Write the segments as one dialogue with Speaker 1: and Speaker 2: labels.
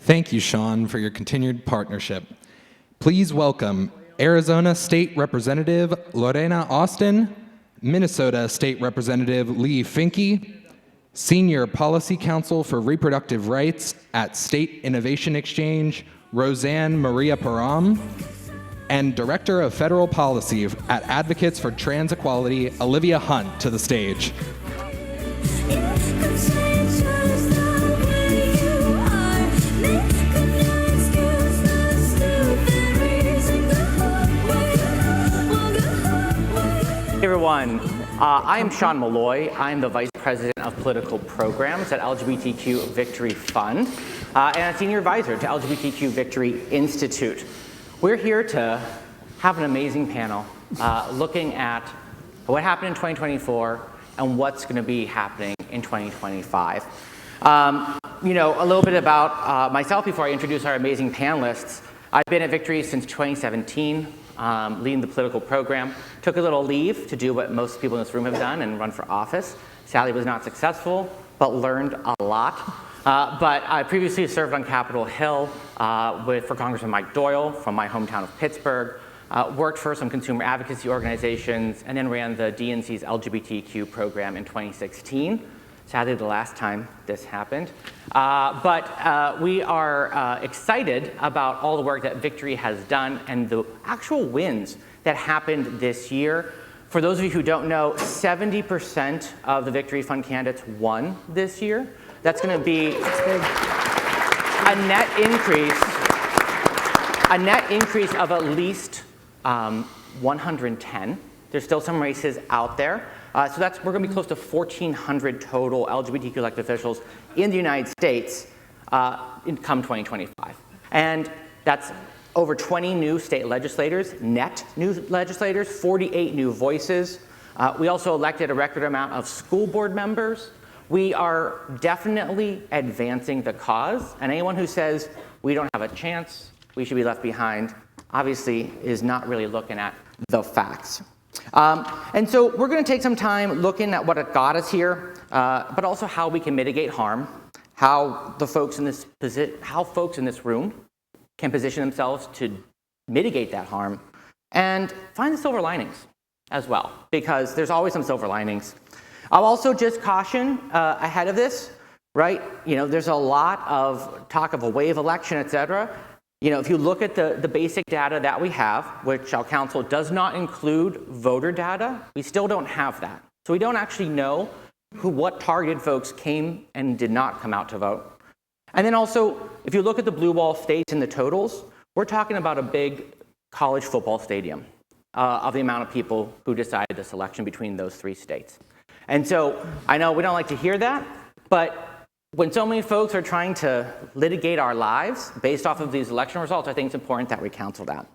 Speaker 1: Thank you, Sean, for your continued partnership. Please welcome Arizona State Representative Lorena Austin, Minnesota State Representative Leigh Finke, Senior Policy Counsel for Reproductive Rights at State Innovation Exchange, Rosann Mariappuram, and Director of Federal Policy at Advocates for Trans Equality, Olivia Hunt, to the stage.
Speaker 2: Hey everyone, I am Sean Meloy. I'm the Vice President of Political Programs at LGBTQ Victory Fund and a Senior Advisor to LGBTQ Victory Institute. We're here to have an amazing panel looking at what happened in 2024 and what's going to be happening in 2025. A little bit about myself before I introduce our amazing panelists. I've been at Victory since 2017. Leading the political program. Took a little leave to do what most people in this room have done and run for office. Sadly, was not successful, but learned a lot. But I previously served on Capitol Hill for Congressman Mike Doyle from my hometown of Pittsburgh. Worked for some consumer advocacy organizations, and then ran the DNC's LGBTQ program in 2016. Sadly, the last time this happened. But we are excited about all the work that Victory has done and the actual wins that happened this year. For those of you who don't know, 70% of the Victory Fund candidates won this year. That's going to be a net increase of at least 110. There's still some races out there. So we're going to be close to 1,400 total LGBTQ elected officials in the United States come 2025. And that's over 20 new state legislators, net new legislators, 48 new voices. We also elected a record amount of school board members. We are definitely advancing the cause. And anyone who says we don't have a chance, we should be left behind, obviously is not really looking at the facts. And so we're going to take some time looking at what got us here, but also how we can mitigate harm, how folks in this room can position themselves to mitigate that harm, and find the silver linings as well, because there's always some silver linings. I'll also just caution ahead of this, right? There's a lot of talk of a wave election, et cetera. If you look at the basic data that we have, which our council does not include voter data, we still don't have that. So we don't actually know what targeted folks came and did not come out to vote. And then also, if you look at the blue wall states and the totals, we're talking about a big college football stadium of the amount of people who decided this election between those three states. And so I know we don't like to hear that, but when so many folks are trying to litigate our lives based off of these election results, I think it's important that we counsel that.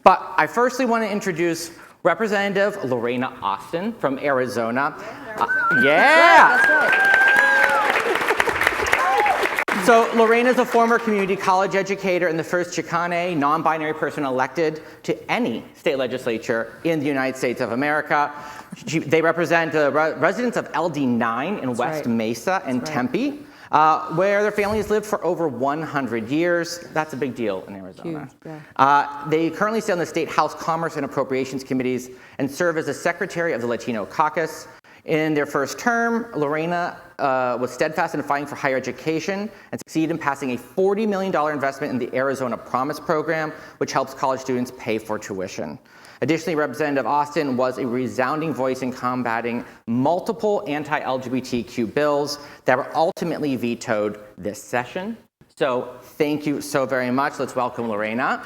Speaker 2: But I firstly want to introduce Representative Lorena Austin from Arizona. That's right. So Lorena is a former community college educator and the first Chicane non-binary person elected to any state legislature in the United States of America. They represent the residents of LD9 in West Mesa and Tempe, where their families lived for over 100 years. That's a big deal in Arizona. Huge, yeah. They currently sit on the State House Commerce and Appropriations Committees and serve as the Secretary of the Latino Caucus. In their first term, Lorena was steadfast in fighting for higher education and succeeded in passing a $40 million investment in the Arizona Promise program, which helps college students pay for tuition. Additionally, Representative Austin was a resounding voice in combating multiple anti-LGBTQ bills that were ultimately vetoed this session. So thank you so very much. Let's welcome Lorena.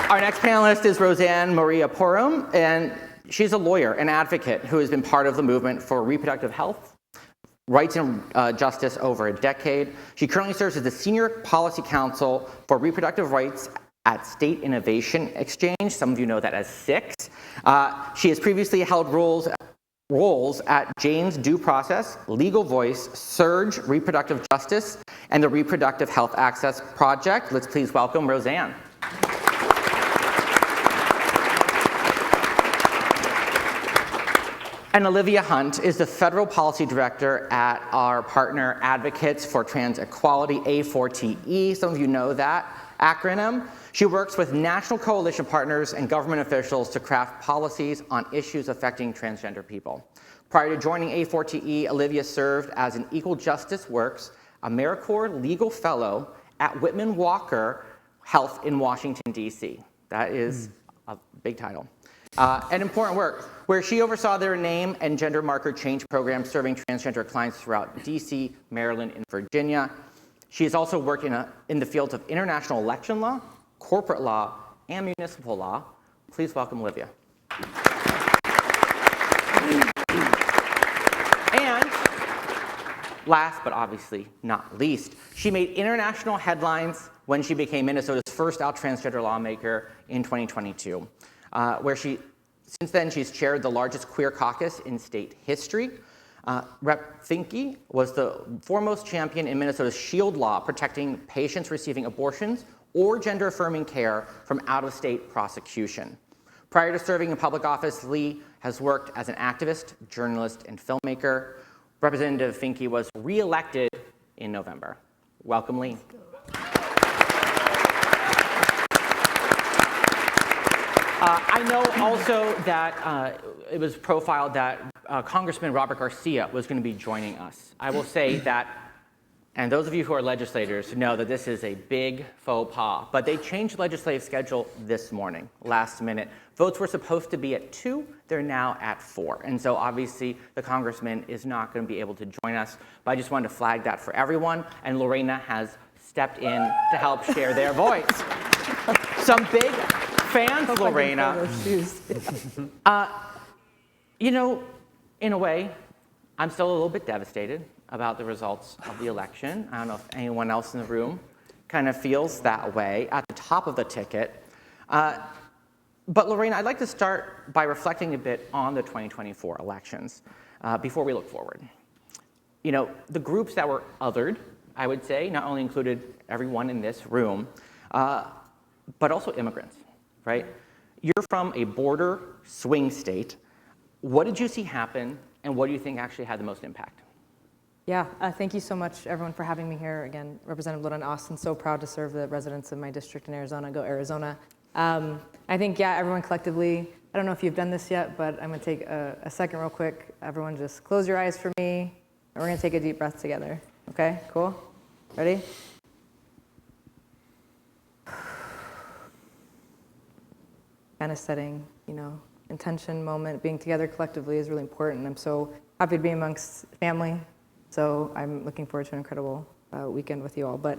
Speaker 2: Our next panelist is Rosann Mariappuram, and she's a lawyer and advocate who has been part of the movement for reproductive health, rights, and justice over a decade. She currently serves as the Senior Policy Counsel for Reproductive Rights at State Innovation Exchange. Some of you know that as SIX. She has previously held roles at Jane's Due Process, Legal Voice, Surge Reproductive Justice, and the Reproductive Health Access Project. Let's please welcome Rosann. And Olivia Hunt is the Federal Policy Director at our partner Advocates for Trans Equality, A4TE. Some of you know that acronym. She works with national coalition partners and government officials to craft policies on issues affecting transgender people. Prior to joining A4TE, Olivia served as an Equal Justice Works AmeriCorps Legal Fellow at Whitman Walker Health in Washington, D.C. That is a big title. And important work, where she oversaw their name and gender marker change programs serving transgender clients throughout D.C., Maryland, and Virginia. She has also worked in the fields of international election law, corporate law, and municipal law. Please welcome Olivia. And last but obviously not least, she made international headlines when she became Minnesota's first out transgender lawmaker in 2022, where since then she's chaired the largest queer caucus in state history. Rep. Finke was the foremost champion in Minnesota's SHIELD law, protecting patients receiving abortions or gender-affirming care from out-of-state prosecution. Prior to serving in public office, Leigh has worked as an activist, journalist, and filmmaker. Representative Finke was re-elected in November. Welcome, Leigh. I know also that it was profiled that Congressman Robert Garcia was going to be joining us. I will say that, and those of you who are legislators know that this is a big faux pas, but they changed the legislative schedule this morning, last minute. Votes were supposed to be at 2, they're now at 4. And so obviously the congressman is not going to be able to join us, but I just wanted to flag that for everyone, and Lorena has stepped in to help share their voice. Some big fans, Lorena. You know, in a way, I'm still a little bit devastated about the results of the election. I don't know if anyone else in the room kind of feels that way at the top of the ticket. But Lorena, I'd like to start by reflecting a bit on the 2024 elections before we look forward. You know, the groups that were othered, I would say, not only included everyone in this room, but also immigrants, right? You're from a border swing state. What did you see happen, and what do you think actually had the most impact?
Speaker 3: Yeah, thank you so much, everyone, for having me here. Again, Representative Lorena Austin, so proud to serve the residents of my district in Arizona. Go Arizona. I think, yeah, everyone collectively, I don't know if you've done this yet, but I'm going to take a second real quick. Everyone just close your eyes for me, and we're going to take a deep breath together. Okay, cool? Ready? Kind of setting, you know, intention, moment, being together collectively is really important. I'm so happy to be amongst family, so I'm looking forward to an incredible weekend with you all. But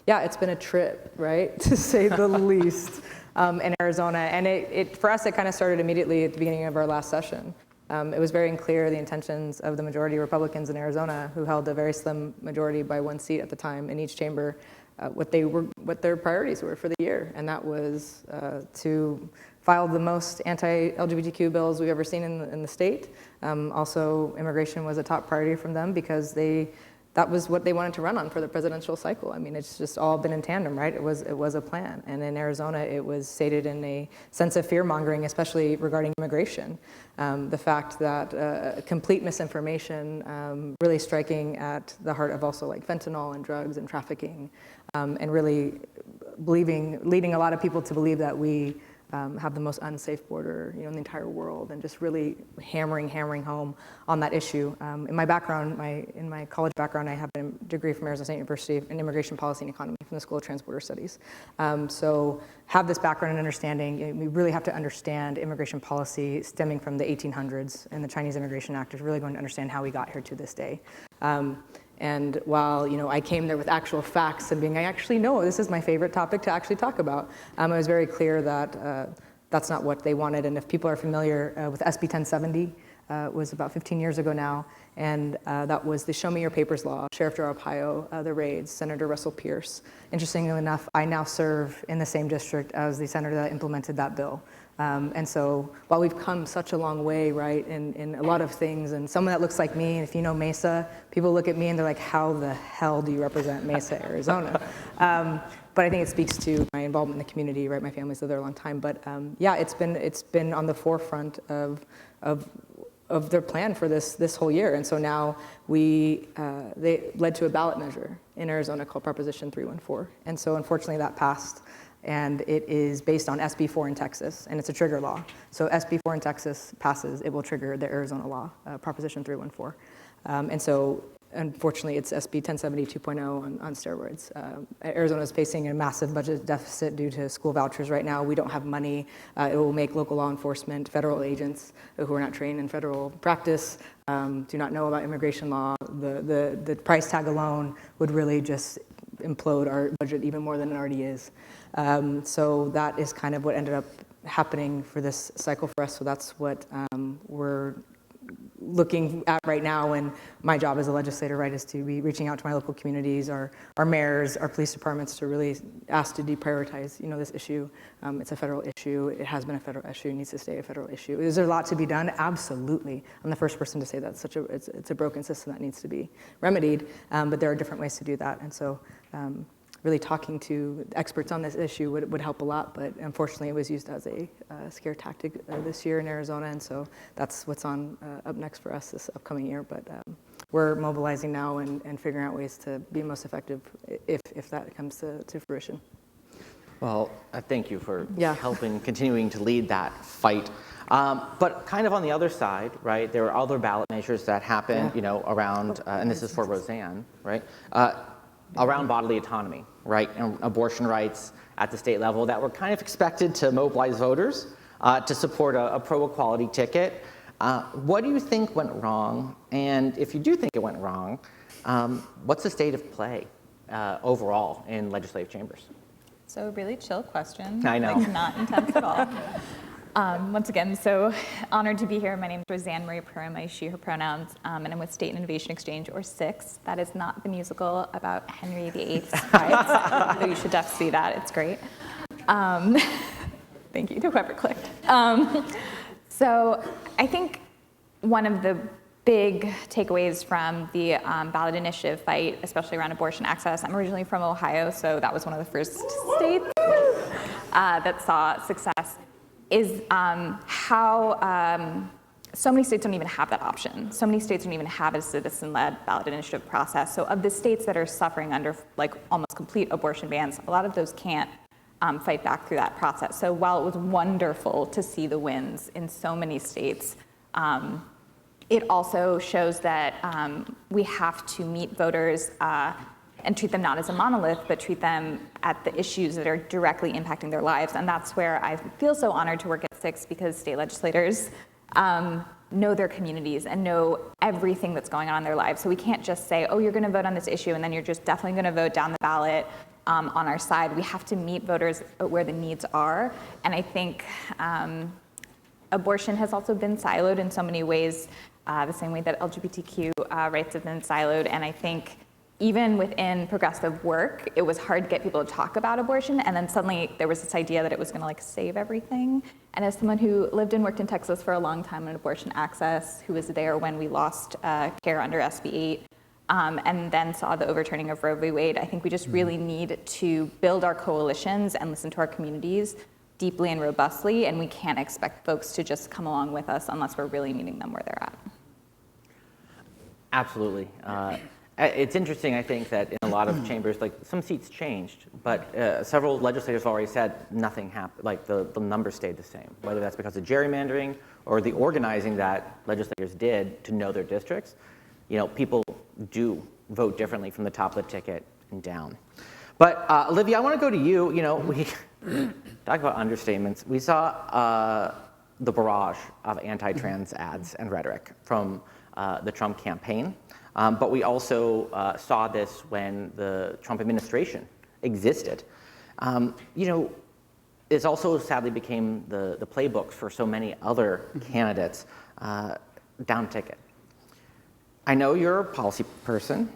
Speaker 3: yeah, it's been a trip, right, to say the least, in Arizona. And for us, it kind of started immediately at the beginning of our last session. It was very unclear the intentions of the majority Republicans in Arizona, who held a very slim majority by 1 seat at the time in each chamber, what their priorities were for the year, and that was to file the most anti-LGBTQ bills we've ever seen in the state. Also, immigration was a top priority from them because that was what they wanted to run on for the presidential cycle. I mean, it's just all been in tandem, right? It was a plan, and in Arizona, it was stated in a sense of fear-mongering, especially regarding immigration. The fact that complete misinformation, really striking at the heart of also like fentanyl and drugs and trafficking, and really leading a lot of people to believe that we have the most unsafe border, in the entire world, and just really hammering home on that issue. In my background, in my college background, I have a degree from Arizona State University in Immigration Policy and Economy from the School of Transborder Studies. So have this background and understanding. We really have to understand immigration policy stemming from the 1800s and the Chinese Immigration Act is really going to understand how we got here to this day. And while I came there with actual facts and being, I actually know this is my favorite topic to actually talk about, it was very clear that that's not what they wanted. And if people are familiar with SB 1070, it was about 15 years ago now, and that was the Show Me Your Papers law, Sheriff Joe Arpaio, the raids, Senator Russell Pierce. Interestingly enough, I now serve in the same district as the senator that implemented that bill. And so while we've come such a long way, right, in a lot of things, and someone that looks like me, and if you know Mesa, people look at me and they're like, how the hell do you represent Mesa, Arizona? But I think it speaks to my involvement in the community, right? My family's lived there a long time. But yeah, it's been on the forefront of of their plan for this whole year. And so now they led to a ballot measure in Arizona called Proposition 314. And so unfortunately that passed, and it is based on SB 4 in Texas, and it's a trigger law. So SB 4 in Texas passes, it will trigger the Arizona law, Proposition 314. And so unfortunately, it's SB 1070 2.0 on steroids. Arizona is facing a massive budget deficit due to school vouchers right now. We don't have money. It will make local law enforcement, federal agents who are not trained in federal practice, do not know about immigration law. The price tag alone would really just implode our budget even more than it already is. So that is kind of what ended up happening for this cycle for us. So that's what we're looking at right now, and my job as a legislator, right, is to be reaching out to my local communities, our mayors, our police departments, to really ask to deprioritize, this issue. It's a federal issue. It has been a federal issue. It needs to stay a federal issue. Is there a lot to be done? Absolutely. I'm the first person to say that. It's a broken system that needs to be remedied, but there are different ways to do that. And so really talking to experts on this issue would help a lot, but unfortunately it was used as a scare tactic this year in Arizona, and so that's what's on up next for us this upcoming year. But we're mobilizing now and figuring out ways to be most effective if that comes to fruition.
Speaker 2: Well, thank you for continuing to lead that fight. But kind of on the other side, right, there are other ballot measures that happen, around, and this is for Rosann, right, around bodily autonomy, right, and abortion rights at the state level that were kind of expected to mobilize voters to support a pro-equality ticket. What do you think went wrong? And if you do think it went wrong, what's the state of play overall in legislative chambers?
Speaker 4: So really chill question.
Speaker 2: I know.
Speaker 4: Like not intense at all. Once again, so honored to be here. My name is Rosann Mariappuram. I she, her pronouns, and I'm with State and Innovation Exchange, or SIX. That is not the musical about Henry VIII's wives, so you should definitely see that. It's great. Thank you to whoever clicked. So I think one of the big takeaways from the ballot initiative fight, especially around abortion access, I'm originally from Ohio, so that was one of the first states that saw success, is how so many states don't even have that option. So many states don't even have a citizen-led ballot initiative process. So of the states that are suffering under like almost complete abortion bans, a lot of those can't fight back through that process. So while it was wonderful to see the wins in so many states, it also shows that we have to meet voters and treat them not as a monolith, but treat them at the issues that are directly impacting their lives. And that's where I feel so honored to work at SIX, because state legislators know their communities and know everything that's going on in their lives. So we can't just say, oh, you're gonna vote on this issue and then you're just definitely gonna vote down the ballot on our side. We have to meet voters where the needs are. And I think abortion has also been siloed in so many ways, the same way that LGBTQ rights have been siloed. And I think even within progressive work, it was hard to get people to talk about abortion, and then suddenly there was this idea that it was going to like save everything. And as someone who lived and worked in Texas for a long time on abortion access, who was there when we lost care under SB 8, and then saw the overturning of Roe v. Wade, I think we just really need to build our coalitions and listen to our communities deeply and robustly, and we can't expect folks to just come along with us unless we're really meeting them where they're at.
Speaker 2: Absolutely. It's interesting, I think, that in a lot of chambers, like some seats changed, but several legislators already said nothing happened, like the numbers stayed the same, whether that's because of gerrymandering or the organizing that legislators did to know their districts. People do vote differently from the top of the ticket and down. But Olivia, I want to go to you. We talk about understatements. We saw the barrage of anti-trans ads and rhetoric from the Trump campaign. But we also saw this when the Trump administration existed. It also sadly became the playbook for so many other candidates down ticket. I know you're a policy person.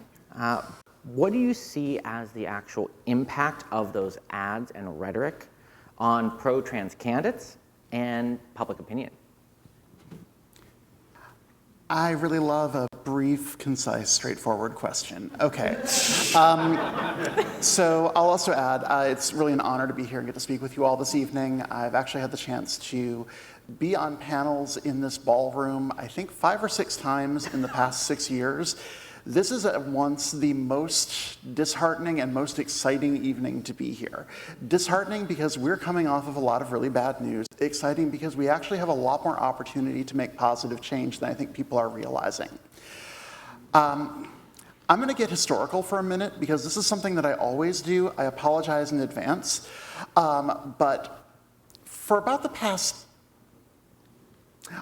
Speaker 2: What do you see as the actual impact of those ads and rhetoric on pro-trans candidates and public opinion?
Speaker 5: I really love a brief, concise, straightforward question. Okay. So I'll also add, it's really an honor to be here and get to speak with you all this evening. I've actually had the chance to be on panels in this ballroom, I think 5 or 6 times in the past 6 years. This is at once the most disheartening and most exciting evening to be here. Disheartening because we're coming off of a lot of really bad news. Exciting because we actually have a lot more opportunity to make positive change than I think people are realizing. I'm going to get historical for a minute because this is something that I always do. I apologize in advance. But for about the past,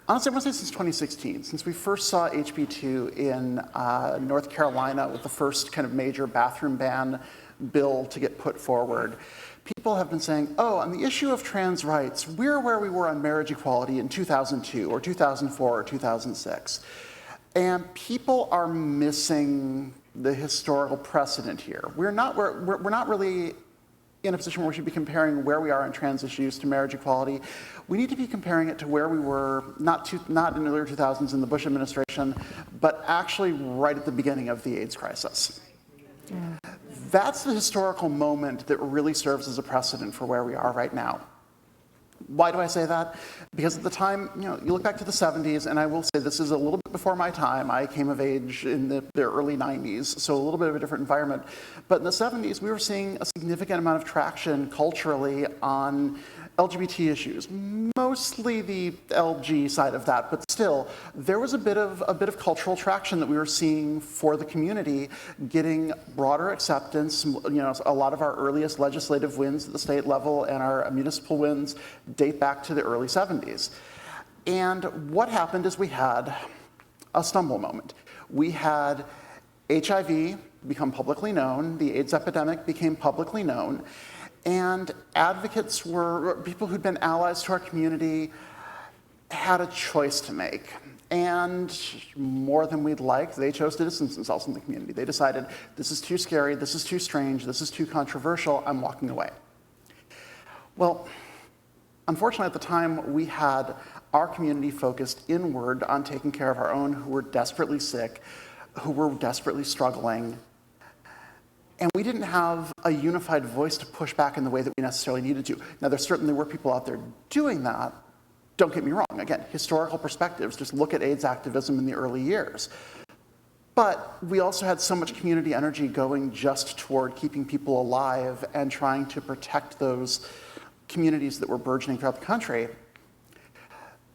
Speaker 5: honestly, I want to say since 2016, since we first saw HB2 in North Carolina with the first kind of major bathroom ban bill to get put forward, people have been saying, oh, on the issue of trans rights, we're where we were on marriage equality in 2002 or 2004 or 2006. And people are missing the historical precedent here. We're not really in a position where we should be comparing where we are on trans issues to marriage equality. We need to be comparing it to where we were, not in the early 2000s in the Bush administration, but actually right at the beginning of the AIDS crisis. Yeah. That's the historical moment that really serves as a precedent for where we are right now. Why do I say that? Because at the time, you look back to the 70s, and I will say this is a little bit before my time. I came of age in the early 90s, so a little bit of a different environment. But in the 70s, we were seeing a significant amount of traction culturally on LGBT issues, mostly the LG side of that, but still, there was a bit of cultural traction that we were seeing for the community, getting broader acceptance. A lot of our earliest legislative wins at the state level and our municipal wins date back to the early 70s. And what happened is we had a stumble moment. We had HIV become publicly known, the AIDS epidemic became publicly known, and advocates people who'd been allies to our community had a choice to make. And more than we'd like, they chose to distance themselves from the community. They decided, this is too scary, this is too strange, this is too controversial, I'm walking away. Well, unfortunately at the time, we had our community focused inward on taking care of our own who were desperately sick, who were desperately struggling. And we didn't have a unified voice to push back in the way that we necessarily needed to. Now, there certainly were people out there doing that. Don't get me wrong. Again, historical perspectives, just look at AIDS activism in the early years. But we also had so much community energy going just toward keeping people alive and trying to protect those communities that were burgeoning throughout the country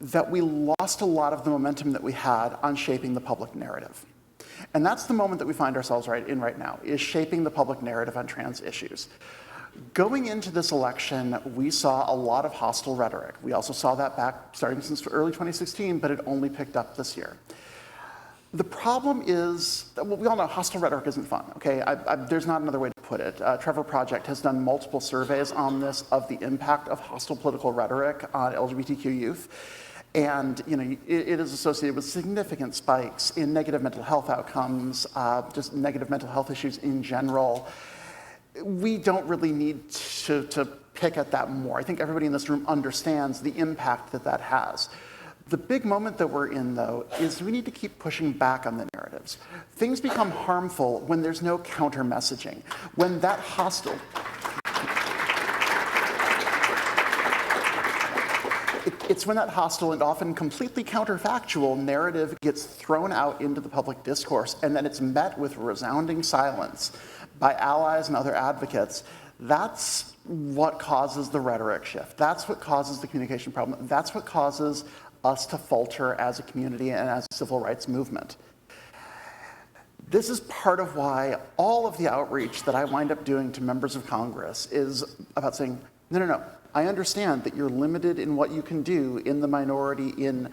Speaker 5: that we lost a lot of the momentum that we had on shaping the public narrative. And that's the moment that we find ourselves right now, is shaping the public narrative on trans issues. Going into this election, we saw a lot of hostile rhetoric. We also saw that back starting since early 2016, but it only picked up this year. The problem is, well, we all know hostile rhetoric isn't fun, okay? There's not another way to put it. Trevor Project has done multiple surveys on this, of the impact of hostile political rhetoric on LGBTQ youth. And it is associated with significant spikes in negative mental health outcomes, just negative mental health issues in general. We don't really need to pick at that more. I think everybody in this room understands the impact that that has. The big moment that we're in, though, is we need to keep pushing back on the narratives. Things become harmful when there's no counter messaging. When that hostile... It's when that hostile and often completely counterfactual narrative gets thrown out into the public discourse and then it's met with resounding silence by allies and other advocates. That's what causes the rhetoric shift. That's what causes the communication problem. That's what causes us to falter as a community and as a civil rights movement. This is part of why all of the outreach that I wind up doing to members of Congress is about saying, no. I understand that you're limited in what you can do in the minority in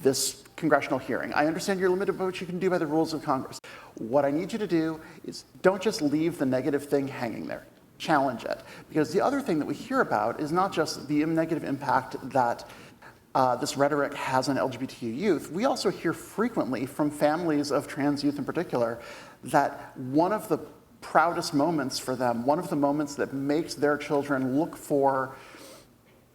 Speaker 5: this congressional hearing. I understand you're limited by what you can do by the rules of Congress. What I need you to do is don't just leave the negative thing hanging there. Challenge it. Because the other thing that we hear about is not just the negative impact that this rhetoric has on LGBTQ youth. We also hear frequently from families of trans youth in particular that one of the proudest moments for them, one of the moments that makes their children look forward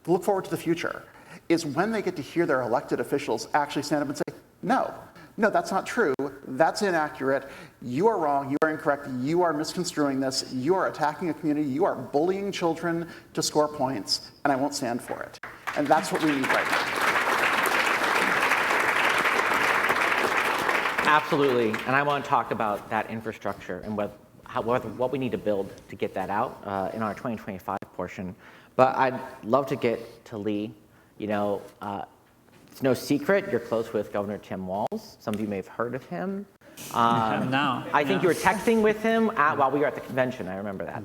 Speaker 5: to the future, is when they get to hear their elected officials actually stand up and say, no, no, that's not true, that's inaccurate, you are wrong, you are incorrect, you are misconstruing this, you are attacking a community, you are bullying children to score points, and I won't stand for it. And that's what we need right now.
Speaker 2: Absolutely, and I want to talk about that infrastructure and what we need to build to get that out in our 2025 portion. But I'd love to get to Leigh. You know, it's no secret you're close with Governor Tim Walz. Some of you may have heard of him. I think you were texting with him while we were at the convention. I remember that.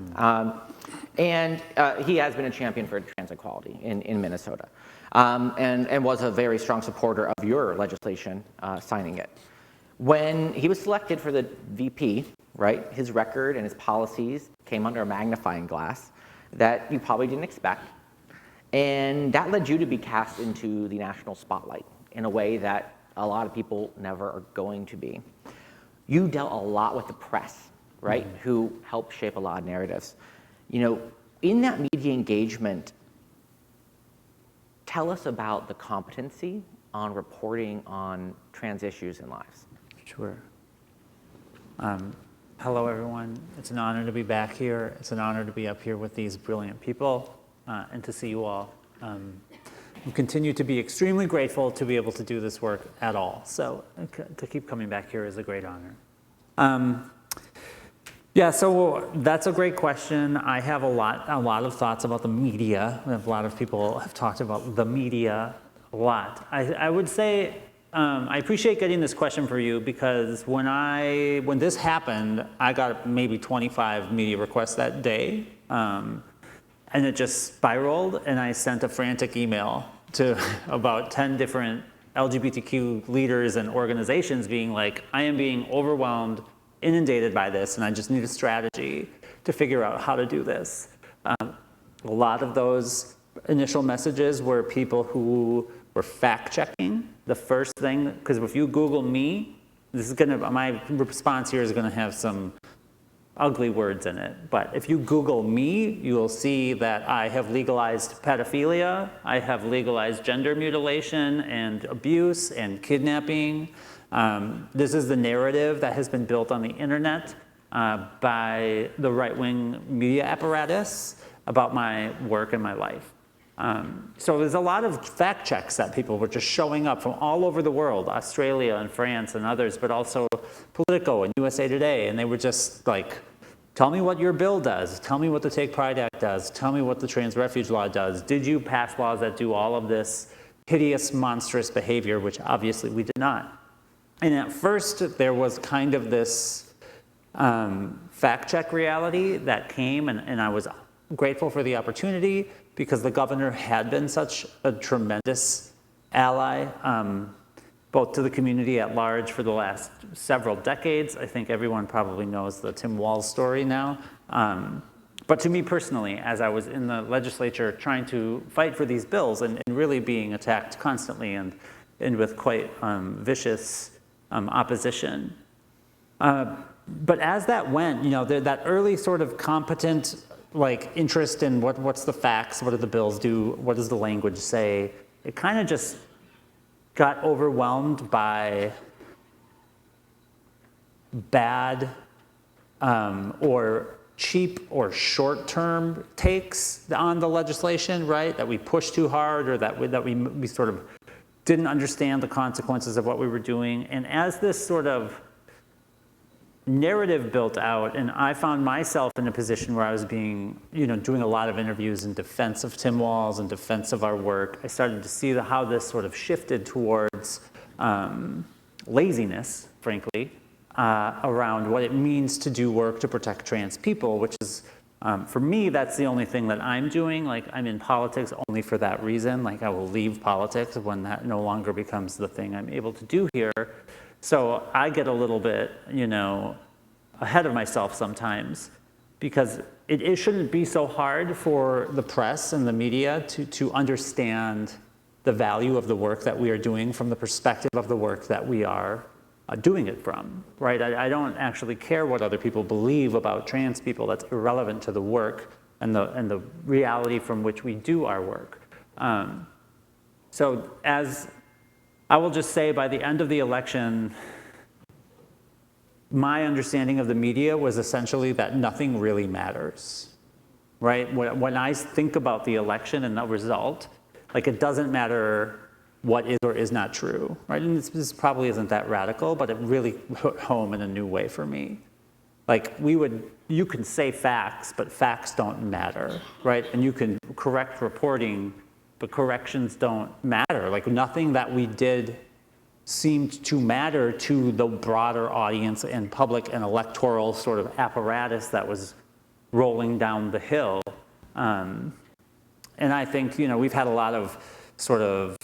Speaker 2: And he has been a champion for trans equality in Minnesota, and was a very strong supporter of your legislation, signing it. When he was selected for the VP, right, his record and his policies came under a magnifying glass that you probably didn't expect. And that led you to be cast into the national spotlight in a way that a lot of people never are going to be. You dealt a lot with the press, right, who helped shape a lot of narratives. You know, in that media engagement, tell us about the competency on reporting on trans issues and lives.
Speaker 6: Sure. Hello, everyone. It's an honor to be back here. It's an honor to be up here with these brilliant people and to see you all. We continue to be extremely grateful to be able to do this work at all. So to keep coming back here is a great honor. Yeah, so that's a great question. I have a lot of thoughts about the media. A lot of people have talked about the media a lot. I would say I appreciate getting this question for you because when this happened, I got maybe 25 media requests that day, and it just spiraled, and I sent a frantic email to about 10 different LGBTQ leaders and organizations being like, I am being overwhelmed, inundated by this, and I just need a strategy to figure out how to do this. A lot of those initial messages were people who were fact-checking. The first thing, because if you Google me, my response here is gonna have some ugly words in it. But if you Google me, you will see that I have legalized pedophilia, I have legalized gender mutilation and abuse and kidnapping. This is the narrative that has been built on the internet by the right-wing media apparatus about my work and my life. So there's a lot of fact checks that people were just showing up from all over the world, Australia and France and others, but also Politico and USA Today, and they were just like, tell me what your bill does, tell me what the Take Pride Act does, tell me what the Trans Refuge Law does, did you pass laws that do all of this hideous, monstrous behavior, which obviously we did not. And at first, there was kind of this fact check reality that came, and I was grateful for the opportunity because the governor had been such a tremendous ally, both to the community at large for the last several decades. I think everyone probably knows the Tim Walz story now. But to me personally, as I was in the legislature trying to fight for these bills and really being attacked constantly and with quite vicious opposition. But as that went, you know, that early sort of competent interest in what's the facts, what do the bills do, what does the language say, it kind of just got overwhelmed by bad or cheap or short-term takes on the legislation, right? That we pushed too hard or that we sort of didn't understand the consequences of what we were doing. And as this sort of narrative built out, and I found myself in a position where I was doing a lot of interviews in defense of Tim Walz and defense of our work, I started to see how this sort of shifted towards laziness, frankly, around what it means to do work to protect trans people, which is, for me, that's the only thing that I'm doing. I'm in politics only for that reason. I will leave politics when that no longer becomes the thing I'm able to do here. So I get a little bit, ahead of myself sometimes because it shouldn't be so hard for the press and the media to understand the value of the work that we are doing from the perspective of the work that we are doing it from, right? I don't actually care what other people believe about trans people. That's irrelevant to the work and the reality from which we do our work. So as I will just say by the end of the election, my understanding of the media was essentially that nothing really matters, right? When I think about the election and the result, like it doesn't matter what is or is not true, right? And this probably isn't that radical, but it really hit home in a new way for me. Like you can say facts, but facts don't matter, right? And you can correct reporting, but corrections don't matter. Like nothing that we did seemed to matter to the broader audience and public and electoral sort of apparatus that was rolling down the hill. And I think, we've had a lot of sort of,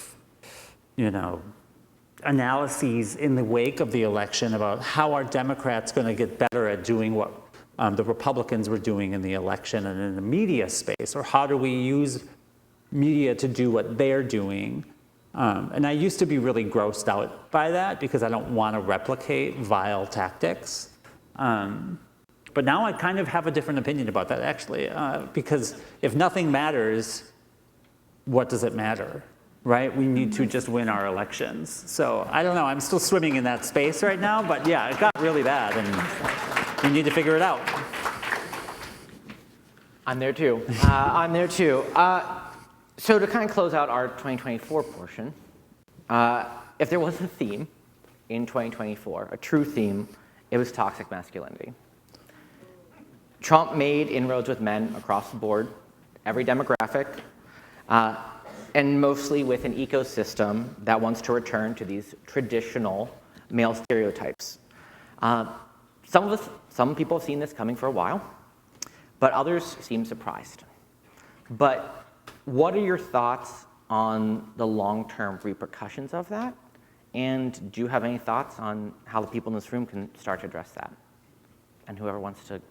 Speaker 6: analyses in the wake of the election about how are Democrats going to get better at doing what the Republicans were doing in the election and in the media space, or how do we use media to do what they're doing. And I used to be really grossed out by that because I don't want to replicate vile tactics. But now I kind of have a different opinion about that, actually, because if nothing matters, what does it matter, right? We need to just win our elections. So I don't know, I'm still swimming in that space right now, but yeah, it got really bad and we need to figure it out.
Speaker 2: I'm there too. So to kind of close out our 2024 portion, if there was a theme in 2024, a true theme, it was toxic masculinity. Trump made inroads with men across the board, every demographic, and mostly with an ecosystem that wants to return to these traditional male stereotypes. Some people have seen this coming for a while, but others seem surprised. But what are your thoughts on the long-term repercussions of that? And do you have any thoughts on how the people in this room can start to address that? And whoever wants to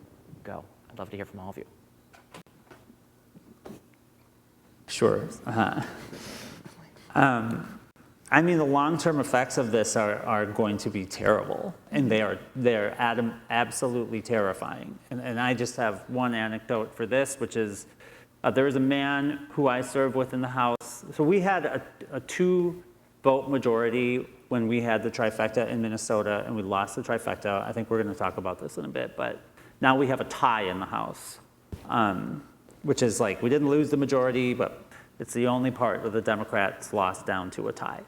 Speaker 2: go, I'd love to hear from all of you.
Speaker 6: Sure. I mean, the long-term effects of this are going to be terrible, and they're absolutely terrifying. And I just have one anecdote for this, which is there was a man who I served with in the House. So we had a 2-vote majority when we had the trifecta in Minnesota, and we lost the trifecta. I think we're going to talk about this in a bit, but now we have a tie in the House, which is like we didn't lose the majority, but it's the only part of the Democrats lost down to a tie.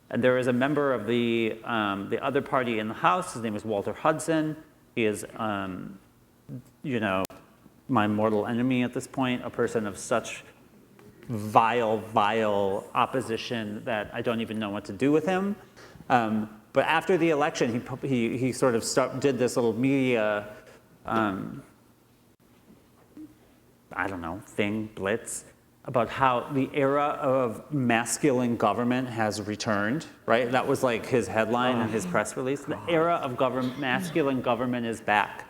Speaker 6: And there is a member of the other party in the House. His name is Walter Hudson. He is, my mortal enemy at this point, a person of such vile opposition that I don't even know what to do with him. But after the election, he sort of did this little media, blitz, about how the era of masculine government has returned, right? That was like his headline in his press release. The era of masculine government is back.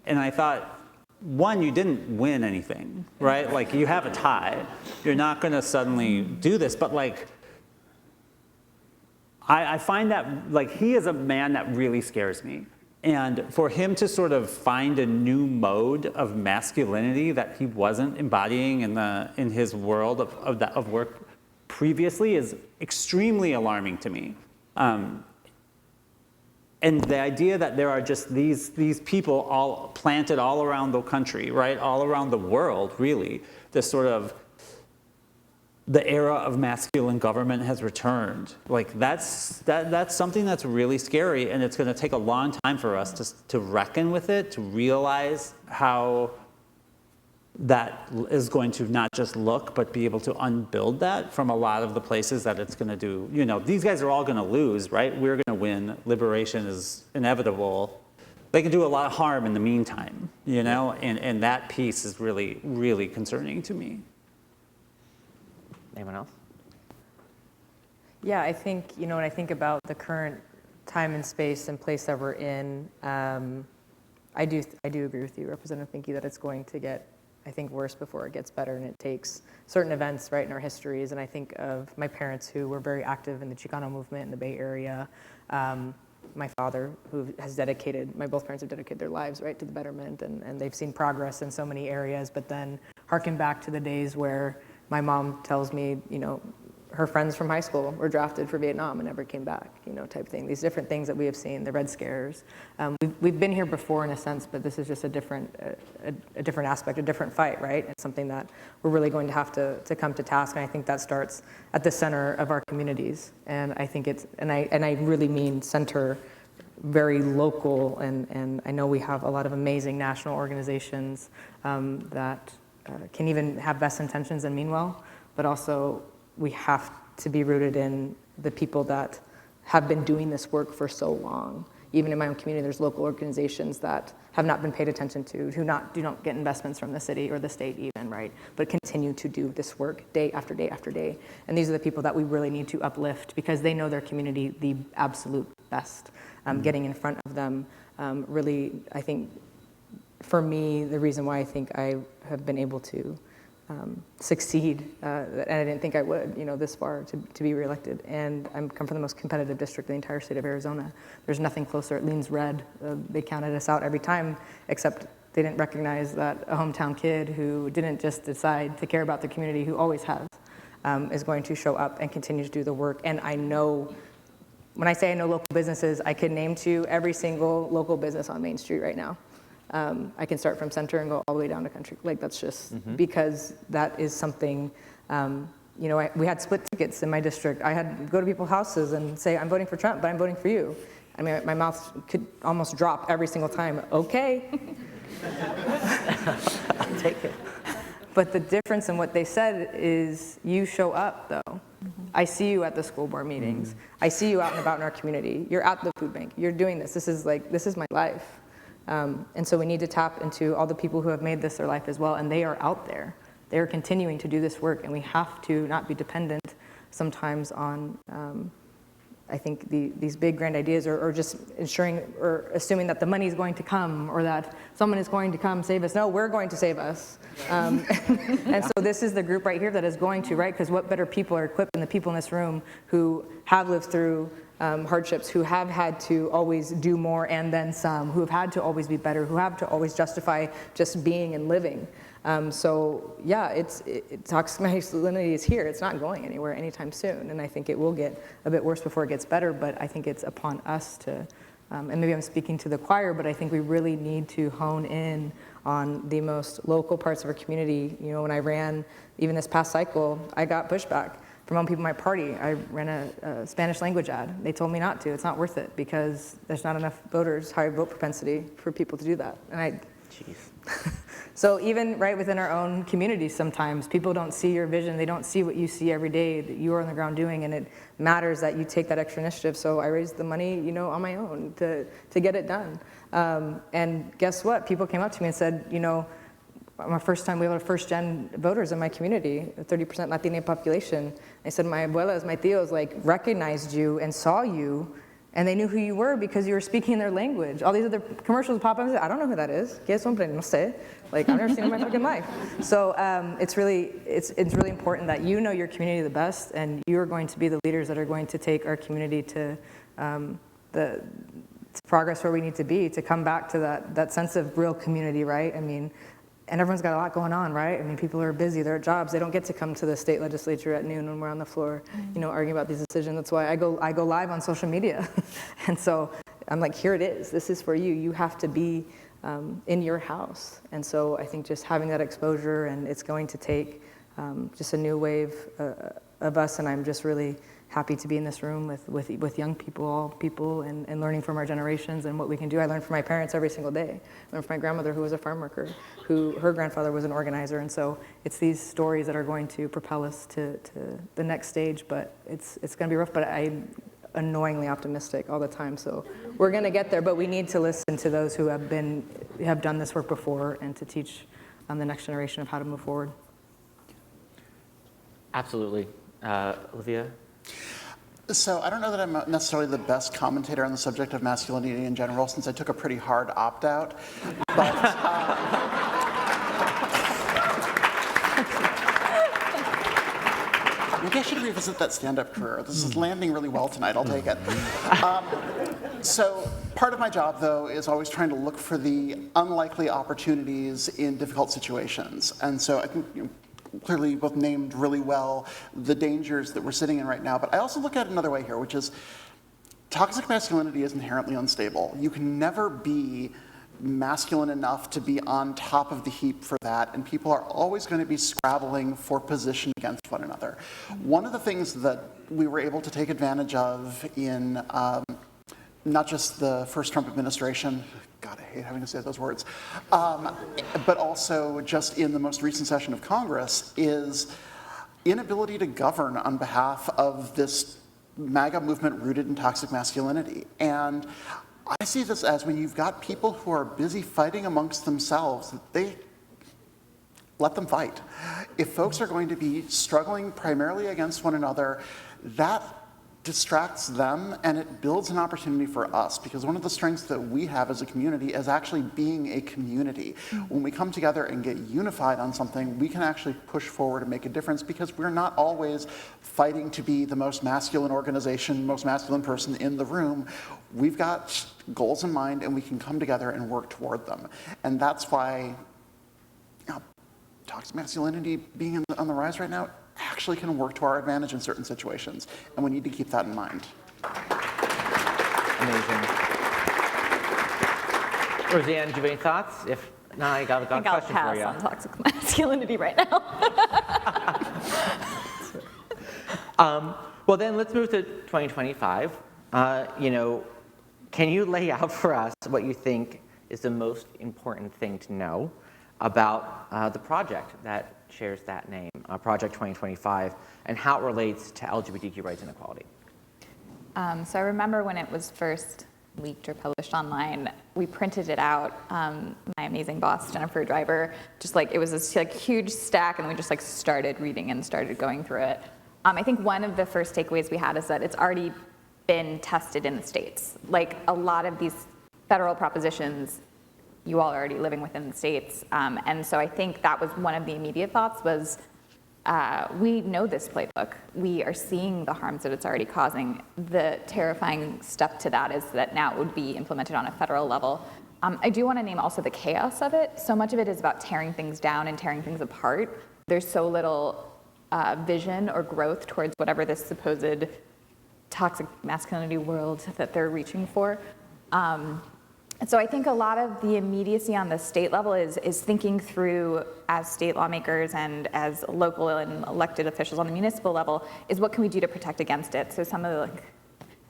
Speaker 6: And I thought, one, you didn't win anything, right? Like, you have a tie. You're not going to suddenly do this. But, like, I find that, like, he is a man that really scares me. And for him to sort of find a new mode of masculinity that he wasn't embodying in his world of work previously is extremely alarming to me. And the idea that there are just these people all planted all around the country, right, all around the world, really, this sort of the era of masculine government has returned. Like, that's something that's really scary, and it's going to take a long time for us to reckon with it, to realize how that is going to not just look, but be able to unbuild that from a lot of the places that it's going to do. These guys are all going to lose, right? We're going to win. Liberation is inevitable. They can do a lot of harm in the meantime, and that piece is really, really concerning to me.
Speaker 2: Anyone else?
Speaker 3: Yeah, I think, when I think about the current time and space and place that we're in, I do agree with you, Representative Finke, that it's going to get, I think, worse before it gets better, and it takes certain events, right, in our histories. And I think of my parents who were very active in the Chicano movement in the Bay Area. My father, both parents have dedicated their lives, right, to the betterment, and they've seen progress in so many areas, but then harken back to the days where my mom tells me, her friends from high school were drafted for Vietnam and never came back, type thing. These different things that we have seen, the Red Scares. We've been here before in a sense, but this is just a different aspect, a different fight, right? It's something that we're really going to have to come to task, and I think that starts at the center of our communities. And I think and I really mean center, very local, and I know we have a lot of amazing national organizations that can even have best intentions and mean well, but also we have to be rooted in the people that have been doing this work for so long. Even in my own community, there's local organizations that have not been paid attention to, who do not get investments from the city or the state even, right? But continue to do this work day after day after day. And these are the people that we really need to uplift because they know their community the absolute best. Getting in front of them really, I think, for me, the reason why I think I have been able to succeed, and I didn't think I would, this far to be reelected. And I come from the most competitive district in the entire state of Arizona. There's nothing closer. It leans red. They counted us out every time, except they didn't recognize that a hometown kid who didn't just decide to care about the community, who always has, is going to show up and continue to do the work. And I know, when I say I know local businesses, I can name to you every single local business on Main Street right now. I can start from center and go all the way down to country. Like that's just because that is something, we had split tickets in my district. I had to go to people's houses and say, I'm voting for Trump, but I'm voting for you. I mean, my mouth could almost drop every single time. Okay.
Speaker 2: I'll take it.
Speaker 3: But the difference in what they said is you show up though. I see you at the school board meetings. I see you out and about in our community. You're at the food bank. You're doing this. This is my life. And so we need to tap into all the people who have made this their life as well, and they are out there. They are continuing to do this work, and we have to not be dependent sometimes on, I think, these big grand ideas or just ensuring or assuming that the money is going to come or that someone is going to come save us. No, we're going to save us. And so this is the group right here that is going to, right? Because what better people are equipped than the people in this room who have lived through hardships, who have had to always do more and then some, who have had to always be better, who have to always justify just being and living. So yeah, toxic masculinity is here. It's not going anywhere anytime soon, and I think it will get a bit worse before it gets better, but I think it's upon us to, and maybe I'm speaking to the choir, but I think we really need to hone in on the most local parts of our community. When I ran, even this past cycle, I got pushback from people in my party. I ran a Spanish language ad. They told me not to. It's not worth it because there's not enough voters, high vote propensity for people to do that. And
Speaker 2: Jeez.
Speaker 3: So even right within our own communities, sometimes people don't see your vision. They don't see what you see every day that you are on the ground doing, and it matters that you take that extra initiative. So I raised the money, on my own to get it done. And guess what? People came up to me and said, my first time, we have first-gen voters in my community, a 30% Latina population. They said, my abuelas, my tios, recognized you and saw you, and they knew who you were because you were speaking their language. All these other commercials pop up and say, I don't know who that is. ¿Qué es hombre? No sé. I've never seen it in my fucking life. So it's really important that you know your community the best, and you are going to be the leaders that are going to take our community to the progress where we need to be, to come back to that sense of real community, right? I mean, and everyone's got a lot going on, right? I mean, people are busy, they're at jobs, they don't get to come to the state legislature at noon when we're on the floor, arguing about these decisions. That's why I go live on social media. And so I'm like, here it is, this is for you. You have to be in your house. And so I think just having that exposure, and it's going to take just a new wave of us, and I'm just really happy to be in this room with young people, all people, and learning from our generations and what we can do. I learn from my parents every single day. I learn from my grandmother, who was a farm worker, her grandfather was an organizer, and so it's these stories that are going to propel us to the next stage, but it's going to be rough, but I'm annoyingly optimistic all the time, so we're going to get there, but we need to listen to those who have done this work before and to teach the next generation of how to move forward.
Speaker 2: Absolutely. Olivia?
Speaker 5: So I don't know that I'm necessarily the best commentator on the subject of masculinity in general, since I took a pretty hard opt-out. But maybe I should revisit that stand-up career. This is landing really well tonight. I'll take it. So part of my job, though, is always trying to look for the unlikely opportunities in difficult situations. And so I think clearly both named really well the dangers that we're sitting in right now. But I also look at it another way here, which is toxic masculinity is inherently unstable. You can never be masculine enough to be on top of the heap for that, and people are always going to be scrabbling for position against one another. One of the things that we were able to take advantage of in not just the first Trump administration, God, I hate having to say those words, but also just in the most recent session of Congress, is inability to govern on behalf of this MAGA movement rooted in toxic masculinity. And I see this as when you've got people who are busy fighting amongst themselves, they let them fight. If folks are going to be struggling primarily against one another, that distracts them and it builds an opportunity for us, because one of the strengths that we have as a community is actually being a community. When we come together and get unified on something, we can actually push forward and make a difference, because we're not always fighting to be the most masculine organization, most masculine person in the room. We've got goals in mind and we can come together and work toward them. And that's why toxic masculinity being on the rise right now actually can work to our advantage in certain situations, and we need to keep that in mind.
Speaker 2: Amazing. Rosann, do you have any thoughts? If not, I got a question for you.
Speaker 4: I think I'll pass on toxic masculinity right now.
Speaker 2: Well, then let's move to 2025. Can you lay out for us what you think is the most important thing to know about the project that shares that name, Project 2025, and how it relates to LGBTQ rights and equality?
Speaker 4: So I remember when it was first leaked or published online, we printed it out. My amazing boss, Jennifer Driver, it was this huge stack, and we just started reading and started going through it. I think one of the first takeaways we had is that it's already been tested in the States. A lot of these federal propositions, you all are already living within the states. And so I think that was one of the immediate thoughts was, we know this playbook. We are seeing the harms that it's already causing. The terrifying step to that is that now it would be implemented on a federal level. I do want to name also the chaos of it. So much of it is about tearing things down and tearing things apart. There's so little vision or growth towards whatever this supposed toxic masculinity world that they're reaching for. So I think a lot of the immediacy on the state level is thinking through, as state lawmakers and as local and elected officials on the municipal level, is what can we do to protect against it? So some of the,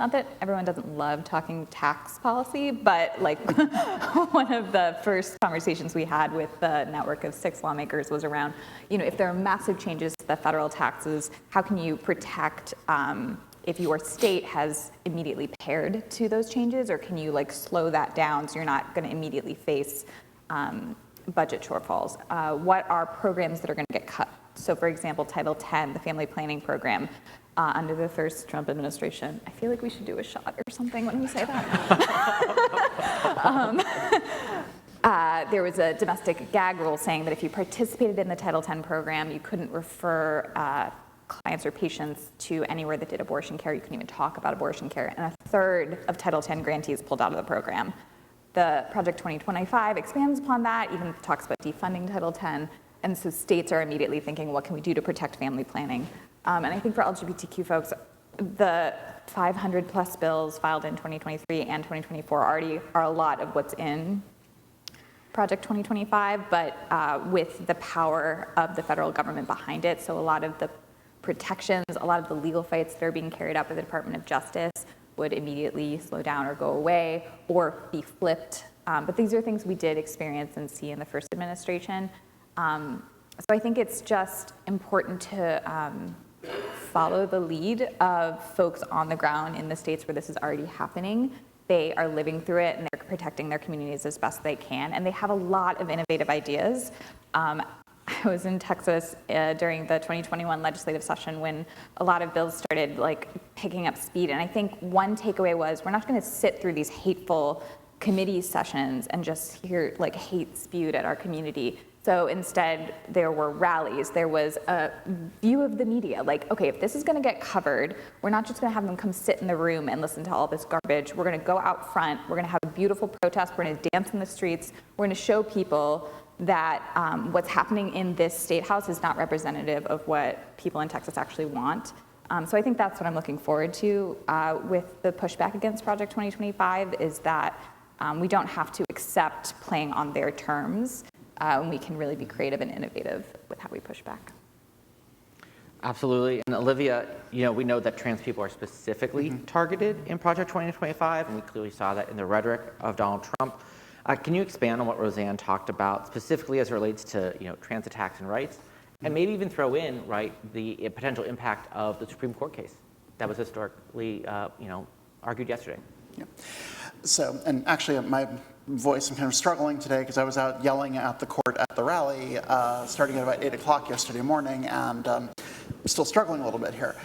Speaker 4: not that everyone doesn't love talking tax policy, but one of the first conversations we had with the network of 6 lawmakers was around, if there are massive changes to the federal taxes, how can you protect if your state has immediately paired to those changes, or can you slow that down so you're not going to immediately face budget shortfalls? What are programs that are going to get cut? So for example, Title X, the family planning program, under the first Trump administration. I feel like we should do a shot or something when we say that. There was a domestic gag rule saying that if you participated in the Title X program, you couldn't refer clients or patients to anywhere that did abortion care. You couldn't even talk about abortion care. And a third of Title X grantees pulled out of the program. The Project 2025 expands upon that, even talks about defunding Title X. And so states are immediately thinking, what can we do to protect family planning? And I think for LGBTQ folks, the 500 plus bills filed in 2023 and 2024 already are a lot of what's in Project 2025, but with the power of the federal government behind it. So a lot of the protections, a lot of the legal fights that are being carried out by the Department of Justice would immediately slow down or go away or be flipped. But these are things we did experience and see in the first administration. So I think it's just important to follow the lead of folks on the ground in the states where this is already happening. They are living through it and they're protecting their communities as best they can. And they have a lot of innovative ideas. I was in Texas during the 2021 legislative session when a lot of bills started picking up speed. And I think one takeaway was we're not going to sit through these hateful committee sessions and just hear hate spewed at our community. So instead, there were rallies. There was a view of the media. Okay, if this is going to get covered, we're not just going to have them come sit in the room and listen to all this garbage. We're going to go out front. We're going to have a beautiful protest. We're going to dance in the streets. We're going to show people that what's happening in this state house is not representative of what people in Texas actually want. So I think that's what I'm looking forward to with the pushback against Project 2025 is that we don't have to accept playing on their terms, and we can really be creative and innovative with how we push back.
Speaker 2: Absolutely. And Olivia, we know that trans people are specifically targeted in Project 2025, and we clearly saw that in the rhetoric of Donald Trump. Can you expand on what Rosann talked about specifically as it relates to trans attacks and rights, and maybe even throw in the potential impact of the Supreme Court case that was historically argued yesterday?
Speaker 5: Yeah. So, and actually my voice, I'm kind of struggling today because I was out yelling at the court at the rally starting at about 8 o'clock yesterday morning, and I'm still struggling a little bit here.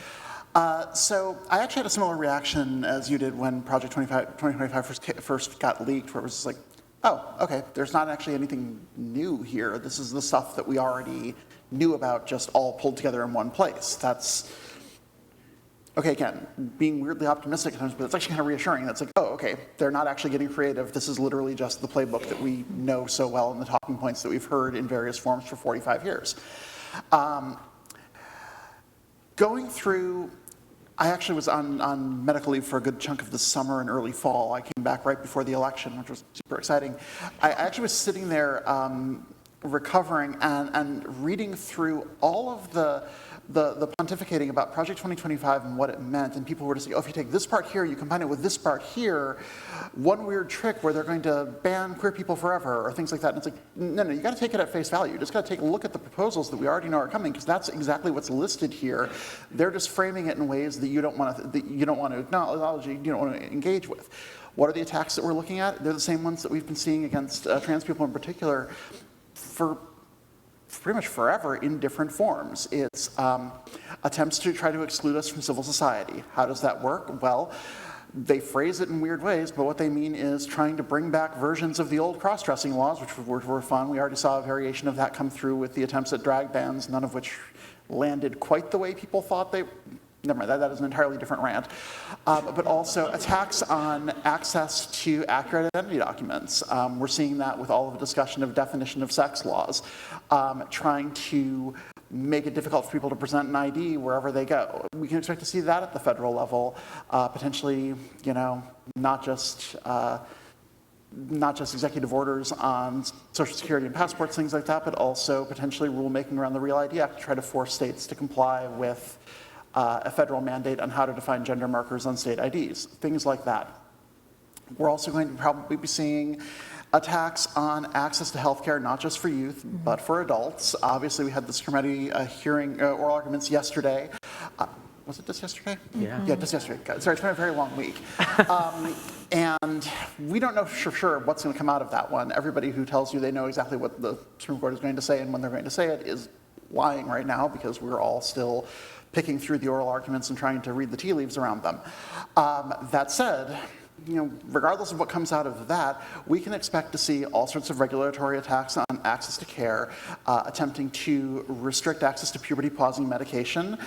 Speaker 5: So I actually had a similar reaction as you did when Project 2025 first got leaked, where it was just like, oh, okay, there's not actually anything new here. This is the stuff that we already knew about, just all pulled together in one place. That's, okay, again, being weirdly optimistic at times, but it's actually kind of reassuring. That's like, oh, okay, they're not actually getting creative. This is literally just the playbook that we know so well and the talking points that we've heard in various forms for 45 years. Going through, I actually was on medical leave for a good chunk of the summer and early fall. I came back right before the election, which was super exciting. I actually was sitting there recovering and reading through all of the pontificating about Project 2025 and what it meant, and people were just like, oh, if you take this part here, you combine it with this part here, one weird trick where they're going to ban queer people forever, or things like that. And it's like, no, you got to take it at face value. You just got to take a look at the proposals that we already know are coming, because that's exactly what's listed here. They're just framing it in ways that you don't want to acknowledge, you don't want to engage with. What are the attacks that we're looking at? They're the same ones that we've been seeing against trans people in particular for pretty much forever in different forms. It's attempts to try to exclude us from civil society. How does that work? Well, they phrase it in weird ways, but what they mean is trying to bring back versions of the old cross-dressing laws, which were fun. We already saw a variation of that come through with the attempts at drag bans, none of which landed quite the way people thought they. Never mind, that is an entirely different rant. But also attacks on access to accurate identity documents. We're seeing that with all of the discussion of definition of sex laws, trying to make it difficult for people to present an ID wherever they go. We can expect to see that at the federal level, potentially, not just executive orders on Social Security and passports, things like that, but also potentially rulemaking around the Real ID Act to try to force states to comply with a federal mandate on how to define gender markers on state IDs, things like that. We're also going to probably be seeing attacks on access to healthcare, not just for youth, but for adults. Obviously, we had the Scrimeti hearing, oral arguments yesterday. Was it just yesterday?
Speaker 2: Yeah.
Speaker 5: Yeah, just yesterday. Sorry, it's been a very long week. And we don't know for sure what's going to come out of that one. Everybody who tells you they know exactly what the Supreme Court is going to say and when they're going to say it is lying right now, because we're all still picking through the oral arguments and trying to read the tea leaves around them. That said, regardless of what comes out of that, we can expect to see all sorts of regulatory attacks on access to care, attempting to restrict access to puberty-pausing medication,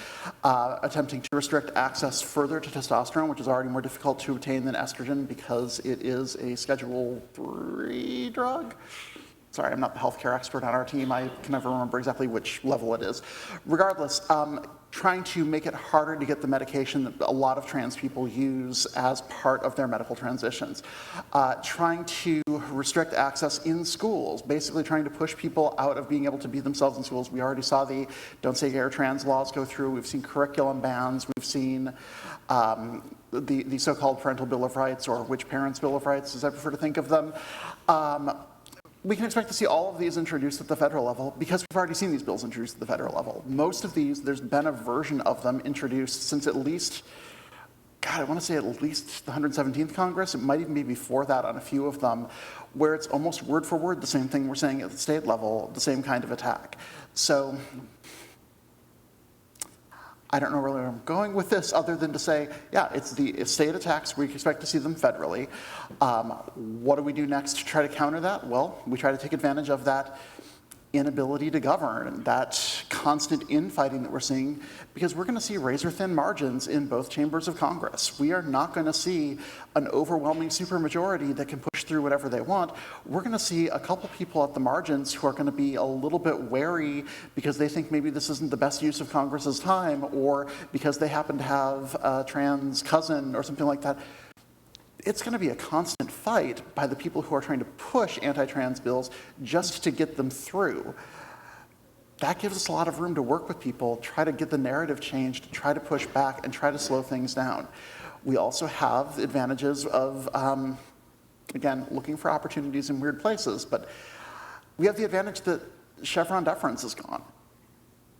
Speaker 5: attempting to restrict access further to testosterone, which is already more difficult to obtain than estrogen because it is a Schedule III drug. Sorry, I'm not the healthcare expert on our team. I can never remember exactly which level it is. Regardless, trying to make it harder to get the medication that a lot of trans people use as part of their medical transitions. Trying to restrict access in schools, basically trying to push people out of being able to be themselves in schools. We already saw the Don't Say Gay or Trans laws go through. We've seen curriculum bans. We've seen the so-called Parental Bill of Rights, or Which Parents' Bill of Rights, as I prefer to think of them. We can expect to see all of these introduced at the federal level because we've already seen these bills introduced at the federal level. Most of these, there's been a version of them introduced since at least, I want to say at least the 117th Congress. It might even be before that on a few of them, where it's almost word for word the same thing we're saying at the state level, the same kind of attack. So I don't know where I'm going with this other than to say, yeah, it's the state attacks. We expect to see them federally. What do we do next to try to counter that? Well, we try to take advantage of that inability to govern, that constant infighting that we're seeing, because we're going to see razor-thin margins in both chambers of Congress. We are not going to see an overwhelming supermajority that can push through whatever they want. We're going to see a couple people at the margins who are going to be a little bit wary because they think maybe this isn't the best use of Congress's time, or because they happen to have a trans cousin or something like that. It's going to be a constant fight by the people who are trying to push anti-trans bills just to get them through. That gives us a lot of room to work with people, try to get the narrative changed, try to push back, and try to slow things down. We also have the advantages of, again, looking for opportunities in weird places, but we have the advantage that Chevron deference is gone.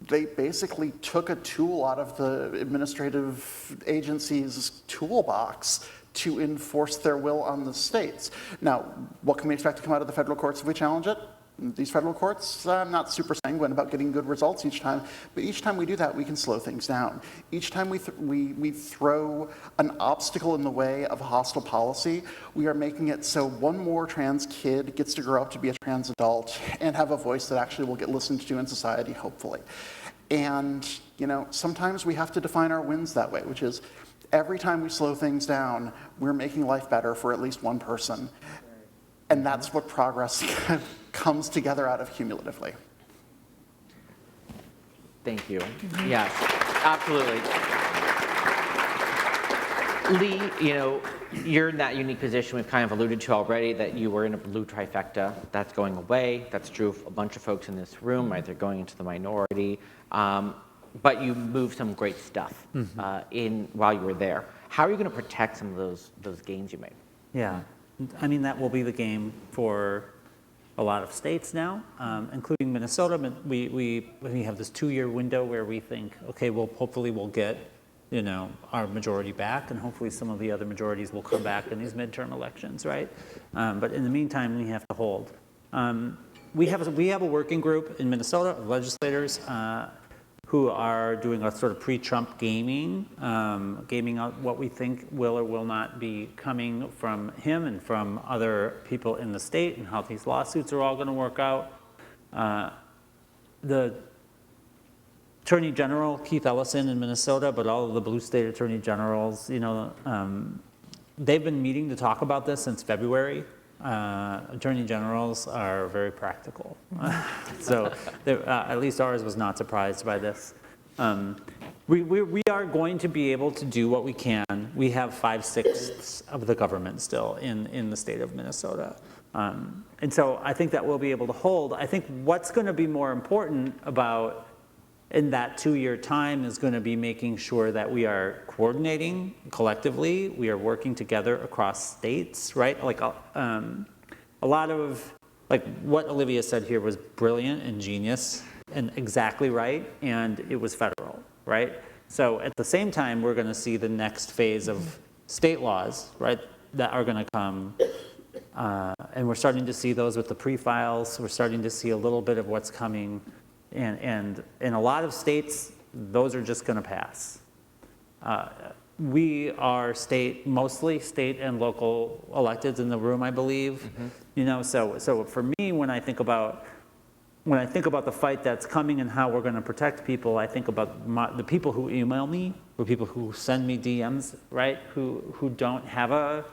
Speaker 5: They basically took a tool out of the administrative agency's toolbox to enforce their will on the states. Now, what can we expect to come out of the federal courts if we challenge it? These federal courts, I'm not super sanguine about getting good results each time, but each time we do that, we can slow things down. Each time we throw an obstacle in the way of a hostile policy, we are making it so one more trans kid gets to grow up to be a trans adult and have a voice that actually will get listened to in society, hopefully. And, you know, sometimes we have to define our wins that way, which is every time we slow things down, we're making life better for at least one person. And that's what progress comes together out of cumulatively.
Speaker 2: Thank you. Yes, absolutely. Leigh, you know, you're in that unique position we've kind of alluded to already, that you were in a blue trifecta. That's going away. That's true of a bunch of folks in this room, right? They're going into the minority. But you moved some great stuff in while you were there. How are you going to protect some of those gains you made?
Speaker 6: Yeah, I mean, that will be the game for a lot of states now, including Minnesota. We have this 2-year window where we think, okay, well, hopefully we'll get, you know, our majority back, and hopefully some of the other majorities will come back in these midterm elections, right? But in the meantime, we have to hold. We have a working group in Minnesota of legislators who are doing a sort of pre-Trump gaming out what we think will or will not be coming from him and from other people in the state, and how these lawsuits are all going to work out. The Attorney General, Keith Ellison in Minnesota, but all of the blue state attorney generals, you know, they've been meeting to talk about this since February. Attorney generals are very practical. So at least ours was not surprised by this. We are going to be able to do what we can. We have 5/6 of the government still in the state of Minnesota. And so I think that we'll be able to hold. I think what's going to be more important about in that 2-year time is going to be making sure that we are coordinating collectively, we are working together across states, right? Like a lot of, like what Olivia said here was brilliant and genius and exactly right, and it was federal, right? So at the same time, we're going to see the next phase of state laws, right, that are going to come. And we're starting to see those with the pre-files. We're starting to see a little bit of what's coming. And in a lot of states, those are just going to pass. We are mostly state and local electeds in the room, I believe. You know, so for me, when I think about the fight that's coming and how we're going to protect people, I think about the people who email me, or people who send me DMs, right? Who don't have a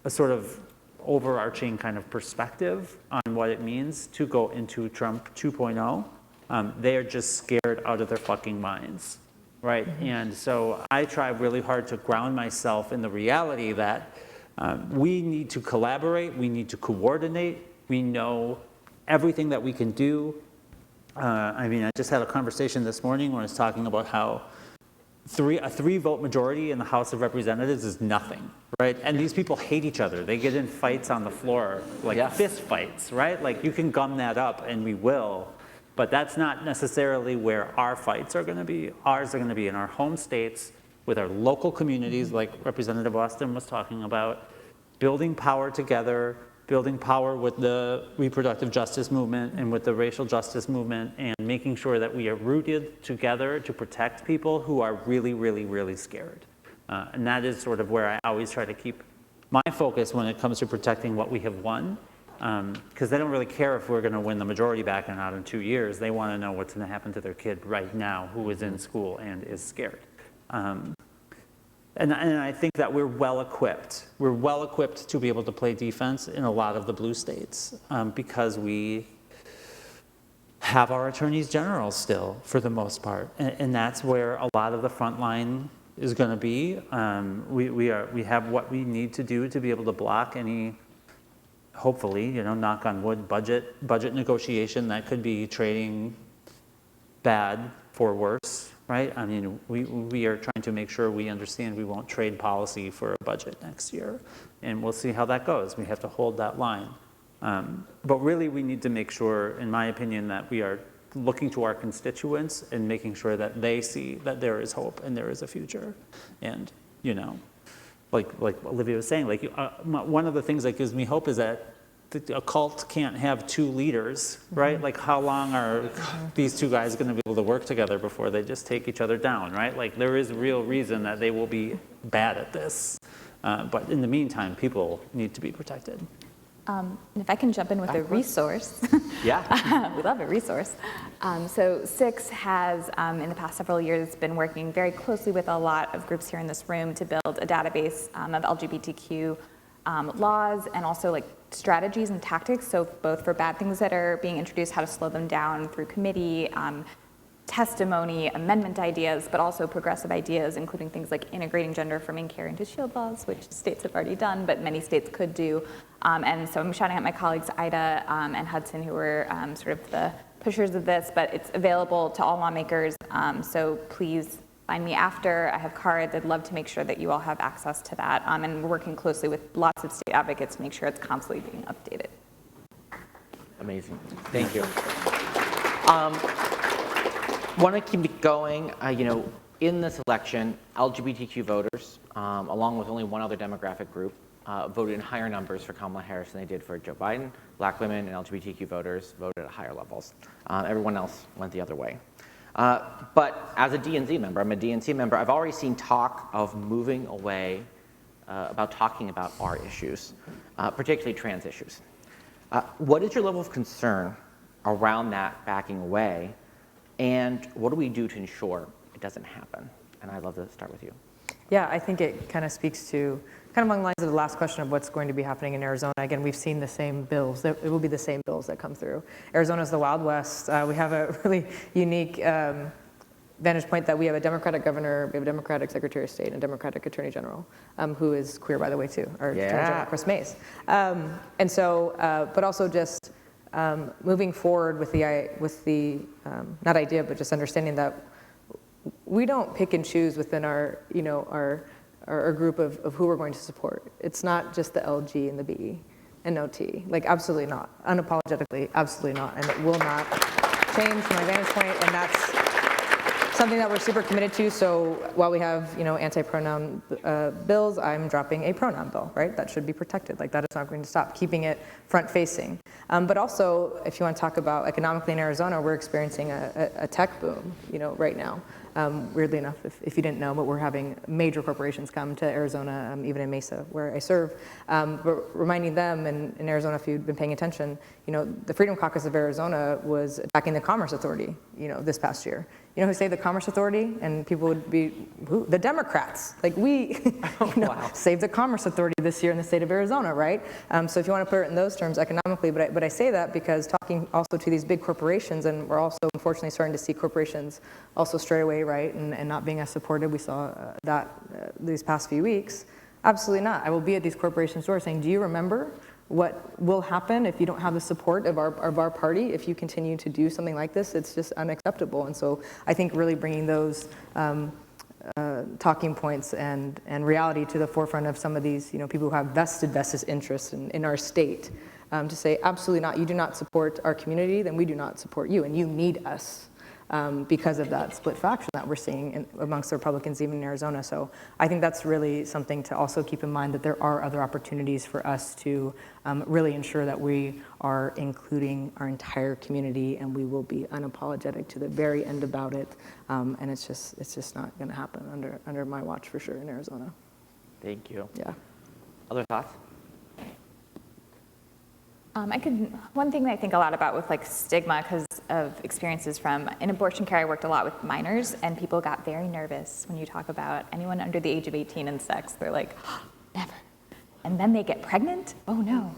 Speaker 6: sort of overarching kind of perspective on what it means to go into Trump 2.0. They are just scared out of their fucking minds, right? And so I try really hard to ground myself in the reality that we need to collaborate, we need to coordinate, we know everything that we can do. I mean, I just had a conversation this morning where I was talking about how a 3-vote majority in the House of Representatives is nothing, right? And these people hate each other. They get in fights on the floor, like fist fights, right? Like you can gum that up, and we will, but that's not necessarily where our fights are going to be. Ours are going to be in our home states with our local communities, like Representative Austin was talking about, building power together, building power with the reproductive justice movement and with the racial justice movement, and making sure that we are rooted together to protect people who are really, really, really scared. And that is sort of where I always try to keep my focus when it comes to protecting what we have won. Because they don't really care if we're going to win the majority back or not in 2 years. They want to know what's going to happen to their kid right now who is in school and is scared. And I think that we're well equipped. We're well equipped to be able to play defense in a lot of the blue states because we have our attorneys general still, for the most part. And that's where a lot of the front line is going to be. We have what we need to do to be able to block any, hopefully, knock on wood, budget negotiation that could be trading bad for worse, right? I mean, we are trying to make sure we understand we won't trade policy for a budget next year, and we'll see how that goes. We have to hold that line. But really, we need to make sure, in my opinion, that we are looking to our constituents and making sure that they see that there is hope and there is a future. And, like Olivia was saying, one of the things that gives me hope is that a cult can't have two leaders, right? Like, how long are these two guys going to be able to work together before they just take each other down, right? Like, there is real reason that they will be bad at this. But in the meantime, people need to be protected.
Speaker 4: And if I can jump in with a resource.
Speaker 2: Yeah.
Speaker 4: We love a resource. So SIX has, in the past several years, been working very closely with a lot of groups here in this room to build a database of LGBTQ laws and also strategies and tactics. So both for bad things that are being introduced, how to slow them down through committee, testimony, amendment ideas, but also progressive ideas, including things like integrating gender affirming care into shield laws, which states have already done, but many states could do. And so I'm shouting at my colleagues, Ida and Hudson, who were sort of the pushers of this, but it's available to all lawmakers. So please find me after. I have cards. I'd love to make sure that you all have access to that. And we're working closely with lots of state advocates to make sure it's constantly being updated.
Speaker 2: Amazing. Thank you. Want to keep it going. In this election, LGBTQ voters, along with only one other demographic group, voted in higher numbers for Kamala Harris than they did for Joe Biden. Black women and LGBTQ voters voted at higher levels. Everyone else went the other way. But as a DNC member, I'm a DNC member, I've already seen talk of moving away about talking about our issues, particularly trans issues. What is your level of concern around that backing away? And what do we do to ensure it doesn't happen? And I'd love to start with you.
Speaker 3: Yeah, I think it kind of speaks to, kind of along the lines of the last question of what's going to be happening in Arizona. Again, we've seen the same bills. It will be the same bills that come through. Arizona's the Wild West. We have a really unique vantage point that we have a Democratic governor, we have a Democratic Secretary of State, and a Democratic Attorney General, who is queer, by the way, too, our Attorney General, Chris Mays. And so, but also just moving forward with the not idea, but just understanding that we don't pick and choose within our group of who we're going to support. It's not just the LG and the B and no T. Absolutely not. Unapologetically, absolutely not. And it will not change from my vantage point, and that's something that we're super committed to. So while we have, anti-pronoun bills, I'm dropping a pronoun bill, right? That should be protected. That is not going to stop. Keeping it front-facing. But also, if you want to talk about economically in Arizona, we're experiencing a tech boom, right now. Weirdly enough, if you didn't know, but we're having major corporations come to Arizona, even in Mesa, where I serve. But reminding them, and in Arizona, if you've been paying attention, the Freedom Caucus of Arizona was attacking the Commerce Authority, this past year. You know who saved the Commerce Authority? And people would be, who? The Democrats. Saved the Commerce Authority this year in the state of Arizona, right? So if you want to put it in those terms economically, but I say that because talking also to these big corporations, and we're also unfortunately starting to see corporations also stray away, right, and not being as supportive. We saw that these past few weeks. Absolutely not. I will be at these corporations' doors saying, do you remember what will happen if you don't have the support of our party? If you continue to do something like this, it's just unacceptable. And so I think really bringing those talking points and reality to the forefront of some of these people who have vested interests in our state, to say absolutely not, you do not support our community, then we do not support you, and you need us. Because of that split faction that we're seeing amongst the Republicans, even in Arizona. So I think that's really something to also keep in mind, that there are other opportunities for us to really ensure that we are including our entire community, and we will be unapologetic to the very end about it. And it's just not going to happen under my watch for sure in Arizona.
Speaker 2: Thank you.
Speaker 3: Yeah.
Speaker 2: Other thoughts?
Speaker 4: One thing that I think a lot about with like stigma because of experiences from in abortion care, I worked a lot with minors and people got very nervous when you talk about anyone under the age of 18 and sex. They're like, oh, never. And then they get pregnant? Oh no.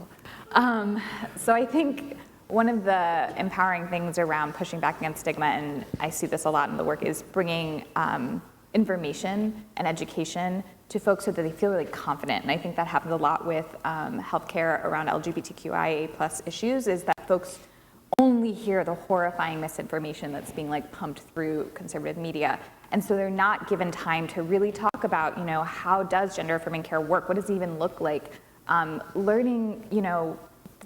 Speaker 4: So I think one of the empowering things around pushing back against stigma, and I see this a lot in the work, is bringing information and education to folks so that they feel really confident. And I think that happens a lot with healthcare around LGBTQIA plus issues, is that folks only hear the horrifying misinformation that's being like pumped through conservative media. And so they're not given time to really talk about, you know, how does gender affirming care work? What does it even look like? Learning, you know,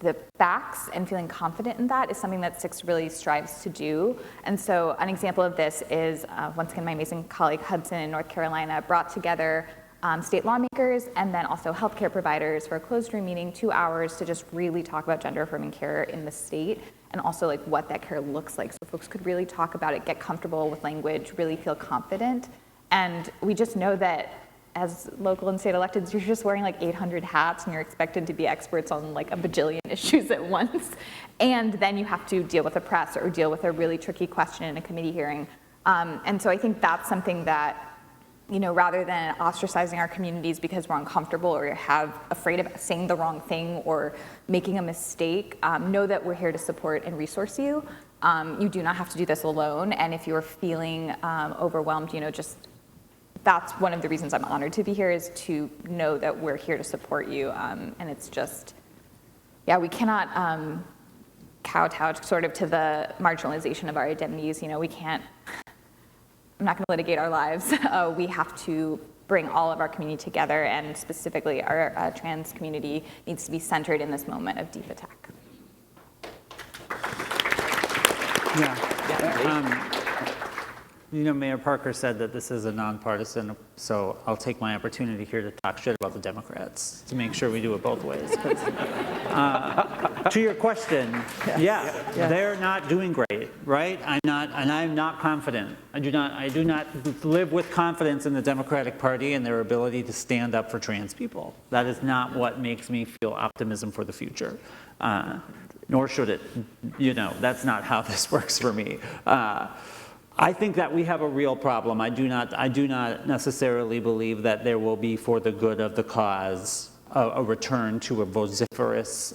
Speaker 4: the facts and feeling confident in that is something that SIX really strives to do. And so an example of this is, once again, my amazing colleague Hudson in North Carolina brought together state lawmakers and then also healthcare providers for a closed room meeting, 2 hours, to just really talk about gender affirming care in the state and also like what that care looks like. So folks could really talk about it, get comfortable with language, really feel confident. And we just know that as local and state electeds, you're just wearing like 800 hats and you're expected to be experts on like a bajillion issues at once. And then you have to deal with the press or deal with a really tricky question in a committee hearing. And so I think that's something that, you know, rather than ostracizing our communities because we're uncomfortable or have afraid of saying the wrong thing or making a mistake, know that we're here to support and resource you. You do not have to do this alone. And if you're feeling overwhelmed, you know, just that's one of the reasons I'm honored to be here, is to know that we're here to support you. And it's just, yeah, we cannot kowtow sort of to the marginalization of our identities. You know, we can't, I'm not going to litigate our lives. We have to bring all of our community together, and specifically our trans community needs to be centered in this moment of deep attack.
Speaker 6: Yeah. You know, Mayor Parker said that this is a nonpartisan, so I'll take my opportunity here to talk shit about the Democrats to make sure we do it both ways. To your question, they're not doing great, right? I'm not confident. I do not live with confidence in the Democratic Party and their ability to stand up for trans people. That is not what makes me feel optimism for the future. Nor should it. You know, that's not how this works for me. I think that we have a real problem. I do not necessarily believe that there will be, for the good of the cause, a return to a vociferous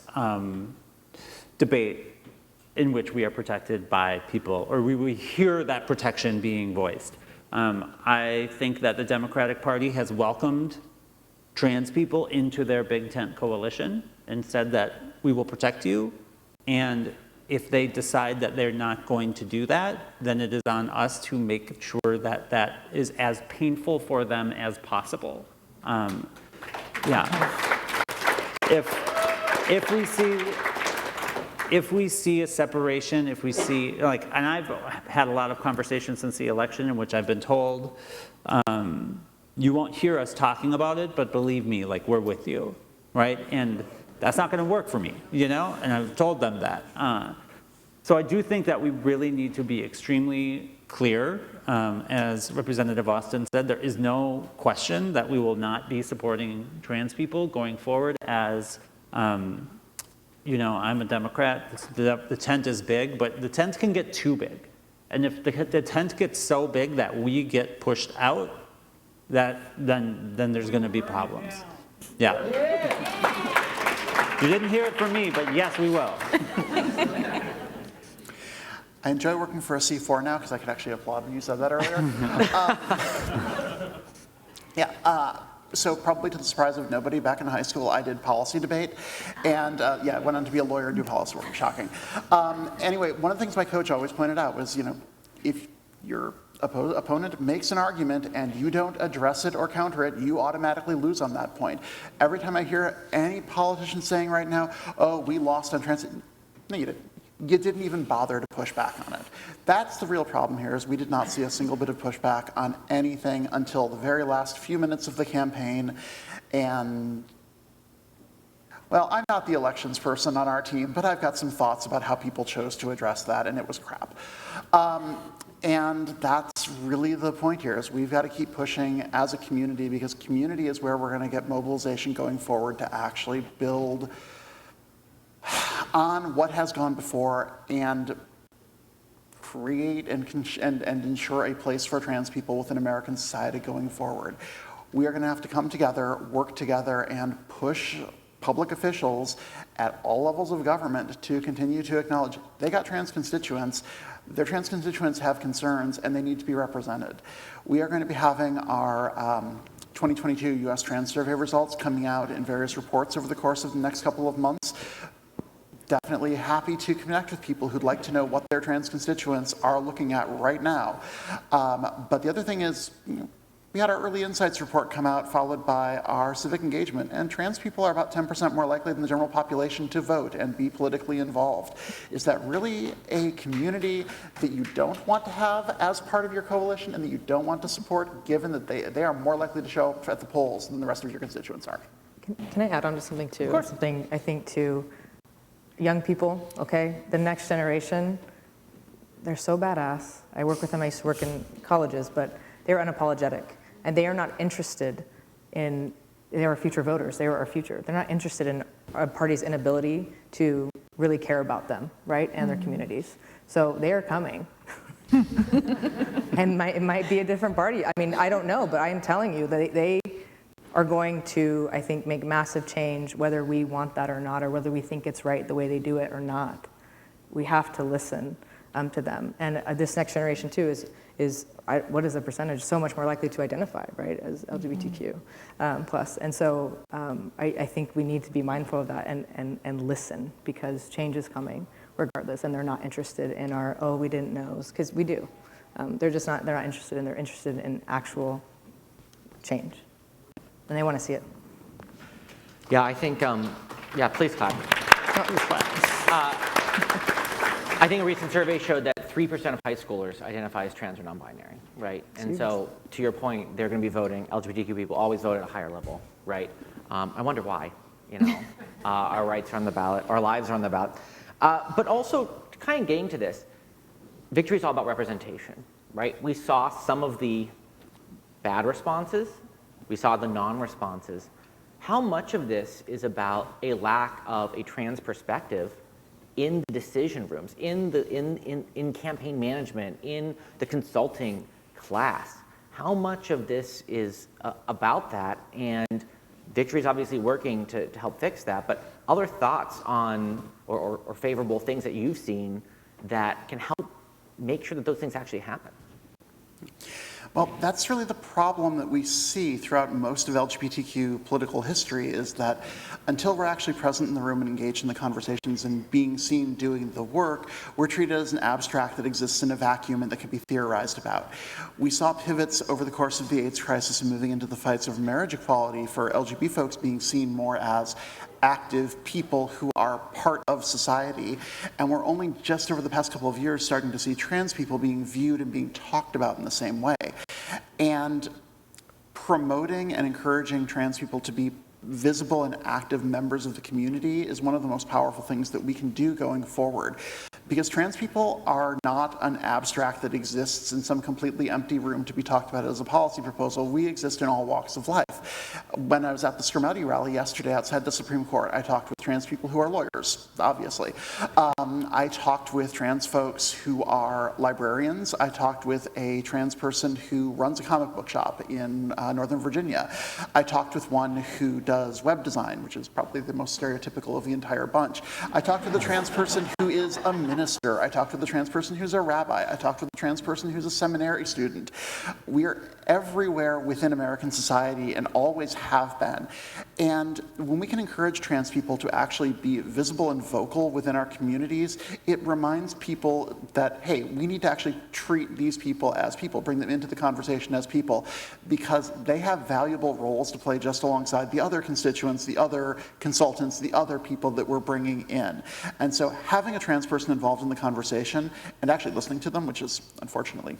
Speaker 6: debate in which we are protected by people, or we hear that protection being voiced. I think that the Democratic Party has welcomed trans people into their big tent coalition and said that we will protect you, and if they decide that they're not going to do that, then it is on us to make sure that that is as painful for them as possible. If we see a separation, if we see, like, and I've had a lot of conversations since the election in which I've been told, you won't hear us talking about it, but believe me, like, we're with you, right? And that's not going to work for me, you know? And I've told them that. So I do think that we really need to be extremely clear. As Representative Austin said, there is no question that we will not be supporting trans people going forward. As, you know, I'm a Democrat. The tent is big, but the tent can get too big. And if the tent gets so big that we get pushed out, then there's going to be problems. Yeah. You didn't hear it from me, but yes, we will.
Speaker 5: I enjoy working for a C4 now because I could actually applaud when you said that earlier. So probably to the surprise of nobody, back in high school, I did policy debate. And I went on to be a lawyer and do policy work. Shocking. Anyway, one of the things my coach always pointed out was, you know, if your opponent makes an argument and you don't address it or counter it, you automatically lose on that point. Every time I hear any politician saying right now, oh, we lost on trans, no, you didn't. You didn't even bother to push back on it. That's the real problem here, is we did not see a single bit of pushback on anything until the very last few minutes of the campaign. And, well, I'm not the elections person on our team, but I've got some thoughts about how people chose to address that, and it was crap. And that's really the point here, is we've got to keep pushing as a community, because community is where we're going to get mobilization going forward to actually build on what has gone before and create and ensure a place for trans people within American society going forward. We are going to have to come together, work together, and push public officials at all levels of government to continue to acknowledge they got trans constituents, their trans constituents have concerns, and they need to be represented. We are going to be having our 2022 U.S. Trans Survey results coming out in various reports over the course of the next couple of months. Definitely happy to connect with people who'd like to know what their trans constituents are looking at right now. But the other thing is, we had our early insights report come out, followed by our civic engagement, and trans people are about 10% more likely than the general population to vote and be politically involved. Is that really a community that you don't want to have as part of your coalition and that you don't want to support, given that they are more likely to show up at the polls than the rest of your constituents are?
Speaker 3: Can I add on to something too?
Speaker 5: Of course.
Speaker 3: Something I think too, young people, okay, the next generation, they're so badass. I work with them, I used to work in colleges, but they're unapologetic. And they are not interested in, they are future voters, they are our future. They're not interested in a party's inability to really care about them, right, and their communities. So they are coming. And it might be a different party. I mean, I don't know, but I am telling you that they are going to, I think, make massive change, whether we want that or not, or whether we think it's right the way they do it or not. We have to listen to them. And this next generation too what is the percentage? So much more likely to identify, right, as LGBTQ plus. And so I think we need to be mindful of that and listen, because change is coming regardless, and they're not interested in our, oh, we didn't know, because we do. They're not interested, and they're interested in actual change. And they want to see it.
Speaker 2: Yeah, I think, please clap. I think a recent survey showed that 3% of high schoolers identify as trans or non-binary, right? And so, to your point, they're going to be voting. LGBTQ people always vote at a higher level, right? I wonder why. Our rights are on the ballot, our lives are on the ballot. But also, to kind of getting to this, victory is all about representation, right? We saw some of the bad responses. We saw the non-responses. How much of this is about a lack of a trans perspective in the decision rooms, in campaign management, in the consulting class? How much of this is about that? And Victory is obviously working to help fix that, but other thoughts on or favorable things that you've seen that can help make sure that those things actually happen?
Speaker 5: Well, that's really the problem that we see throughout most of LGBTQ political history, is that until we're actually present in the room and engaged in the conversations and being seen doing the work, we're treated as an abstract that exists in a vacuum and that can be theorized about. We saw pivots over the course of the AIDS crisis and moving into the fights over marriage equality for LGBT folks being seen more as active people who are part of society. And we're only just over the past couple of years starting to see trans people being viewed and being talked about in the same way. And promoting and encouraging trans people to be visible and active members of the community is one of the most powerful things that we can do going forward. Because trans people are not an abstract that exists in some completely empty room to be talked about as a policy proposal. We exist in all walks of life. When I was at the Scrimati rally yesterday outside the Supreme Court, I talked with trans people who are lawyers, obviously. I talked with trans folks who are librarians. I talked with a trans person who runs a comic book shop in Northern Virginia. I talked with one who does web design, which is probably the most stereotypical of the entire bunch. I talked with a trans person who is a minister. I talked with a trans person who's a rabbi. I talked with a trans person who's a seminary student. We're everywhere within American society and always have been. And when we can encourage trans people to actually be visible and vocal within our communities, it reminds people that, hey, we need to actually treat these people as people, bring them into the conversation as people, because they have valuable roles to play just alongside the other constituents, the other consultants, the other people that we're bringing in. And so having a trans person involved in the conversation and actually listening to them, which is unfortunately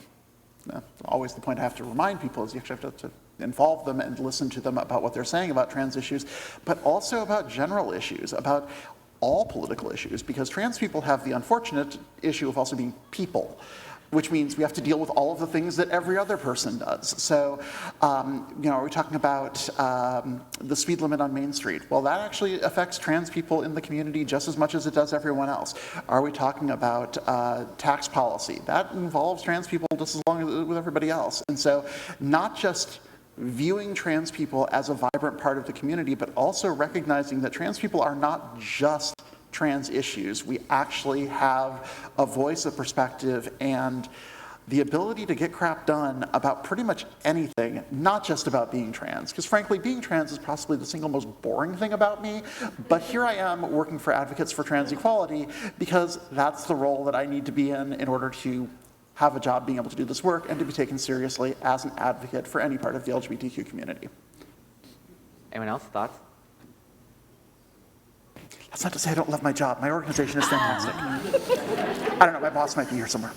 Speaker 5: always the point I have to remind people, is you actually have to involve them and listen to them about what they're saying about trans issues, but also about general issues, about all political issues, because trans people have the unfortunate issue of also being people. which means we have to deal with all of the things that every other person does. So, are we talking about the speed limit on Main Street? Well, that actually affects trans people in the community just as much as it does everyone else. Are we talking about tax policy? That involves trans people just as long as with everybody else. And so, not just viewing trans people as a vibrant part of the community, but also recognizing that trans people are not just trans issues. We actually have a voice, a perspective, and the ability to get crap done about pretty much anything, not just about being trans. Because frankly, being trans is possibly the single most boring thing about me, but here I am working for Advocates for Trans Equality because that's the role that I need to be in order to have a job being able to do this work and to be taken seriously as an advocate for any part of the LGBTQ community.
Speaker 2: Anyone else? Thoughts?
Speaker 5: That's not to say I don't love my job. My organization is fantastic. I don't know, my boss might be here somewhere.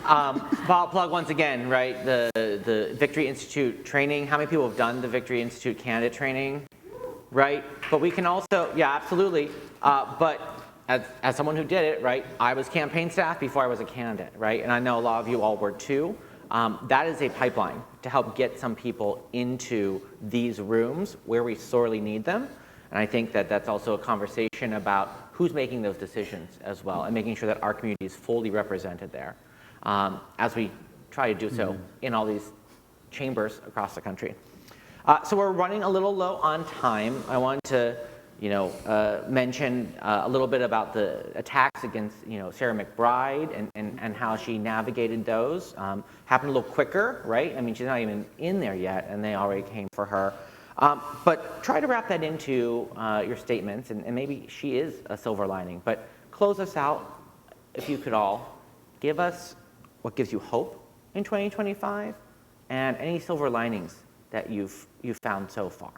Speaker 2: Plug once again, right, the Victory Institute training. How many people have done the Victory Institute candidate training, right? But we can also, yeah, absolutely. But as someone who did it, right, I was campaign staff before I was a candidate, right? And I know a lot of you all were too. That is a pipeline to help get some people into these rooms where we sorely need them. And I think that that's also a conversation about who's making those decisions as well and making sure that our community is fully represented there as we try to do so in all these chambers across the country. So we're running a little low on time. I want to mention a little bit about the attacks against Sarah McBride and how she navigated those. Happened a little quicker, right? I mean, she's not even in there yet and they already came for her. But try to wrap that into your statements, and maybe she is a silver lining. But close us out, if you could all. Give us what gives you hope in 2025, and any silver linings that you've found so far.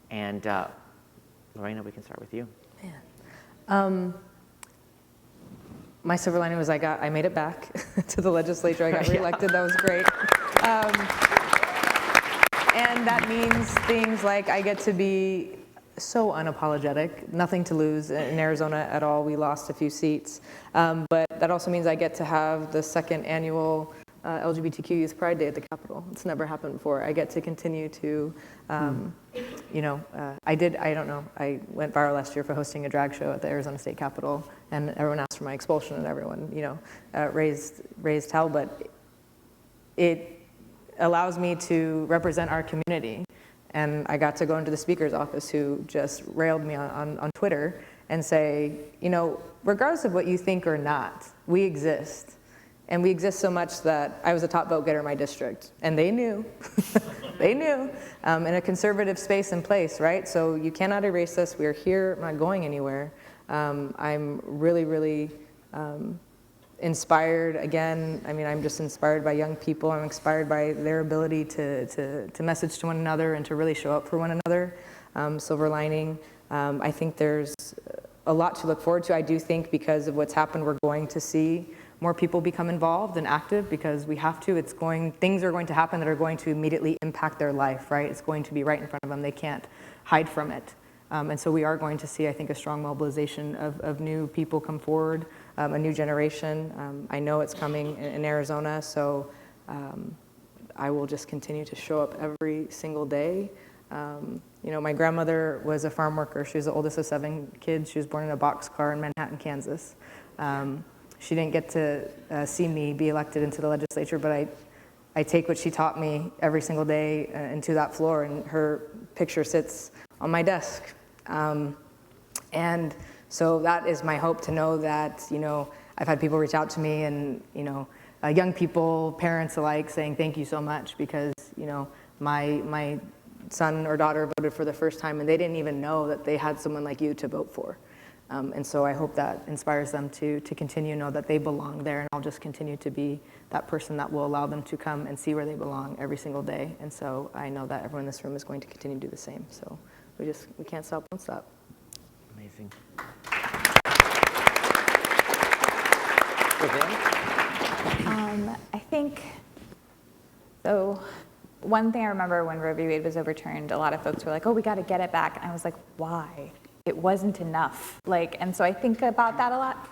Speaker 2: And Lorena, we can start with you.
Speaker 3: My silver lining was I made it back to the legislature. I got reelected. That was great. And that means things like I get to be so unapologetic, nothing to lose in Arizona at all. We lost a few seats. But that also means I get to have the second annual LGBTQ Youth Pride Day at the Capitol. It's never happened before. I get to continue to, I went viral last year for hosting a drag show at the Arizona State Capitol, and everyone asked for my expulsion, and everyone, raised hell, but it allows me to represent our community. And I got to go into the speaker's office who just railed me on Twitter and say, regardless of what you think or not, we exist. And we exist so much that I was a top vote getter in my district. And they knew, in a conservative space and place, right? So you cannot erase us. We're here, not going anywhere. I'm really, really inspired. Again, I'm just inspired by young people. I'm inspired by their ability to message to one another and to really show up for one another. Silver lining. I think there's a lot to look forward to. I do think because of what's happened, we're going to see more people become involved and active because we have to. Things are going to happen that are going to immediately impact their life, right? It's going to be right in front of them. They can't hide from it. And so we are going to see, I think, a strong mobilization of new people come forward, a new generation. I know it's coming in Arizona, so I will just continue to show up every single day. My grandmother was a farm worker. She was the oldest of 7 kids. She was born in a boxcar in Manhattan, Kansas. She didn't get to see me be elected into the legislature, but I take what she taught me every single day into that floor, and her picture sits on my desk. And so that is my hope, to know that, I've had people reach out to me and, young people, parents alike, saying thank you so much because, my son or daughter voted for the first time and they didn't even know that they had someone like you to vote for. And so I hope that inspires them to continue to know that they belong there, and I'll just continue to be that person that will allow them to come and see where they belong every single day. And so I know that everyone in this room is going to continue to do the same. So we can't stop, won't stop.
Speaker 2: Amazing.
Speaker 4: I think, so one thing I remember when Roe v. Wade was overturned, a lot of folks were like, oh, we got to get it back. And I was like, why? It wasn't enough. And so I think about that a lot.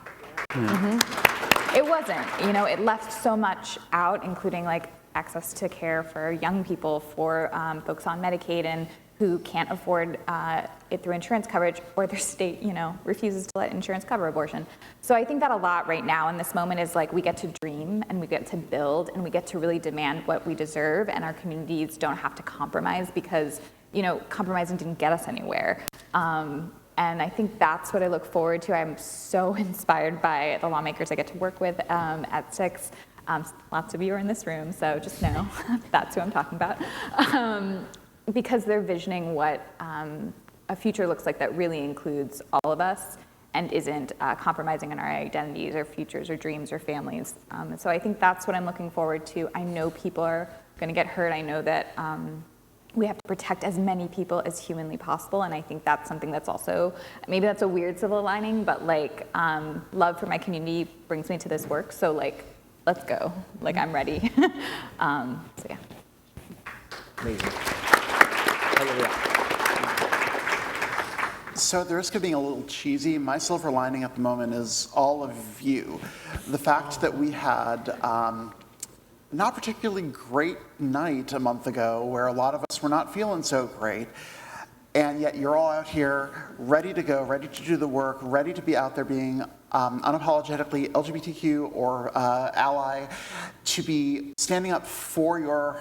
Speaker 4: it wasn't. It left so much out, including like access to care for young people, for folks on Medicaid and who can't afford it through insurance coverage, or their state, refuses to let insurance cover abortion. So I think that a lot right now in this moment is like we get to dream and we get to build and we get to really demand what we deserve, and our communities don't have to compromise because, compromising didn't get us anywhere. And I think that's what I look forward to. I'm so inspired by the lawmakers I get to work with at 6. Lots of you are in this room, so just know that's who I'm talking about. Because they're visioning what a future looks like that really includes all of us and isn't compromising on our identities or futures or dreams or families. So I think that's what I'm looking forward to. I know people are going to get hurt. I know that we have to protect as many people as humanly possible, and I think that's something that's also, maybe that's a weird silver lining, but like love for my community brings me to this work, so like, let's go. Like, I'm ready. So yeah.
Speaker 2: Amazing.
Speaker 5: So at the risk of being a little cheesy, my silver lining at the moment is all of you. The fact that we had not particularly great night a month ago where a lot of us were not feeling so great, and yet you're all out here ready to go, ready to do the work, ready to be out there being unapologetically LGBTQ or ally, to be standing up for your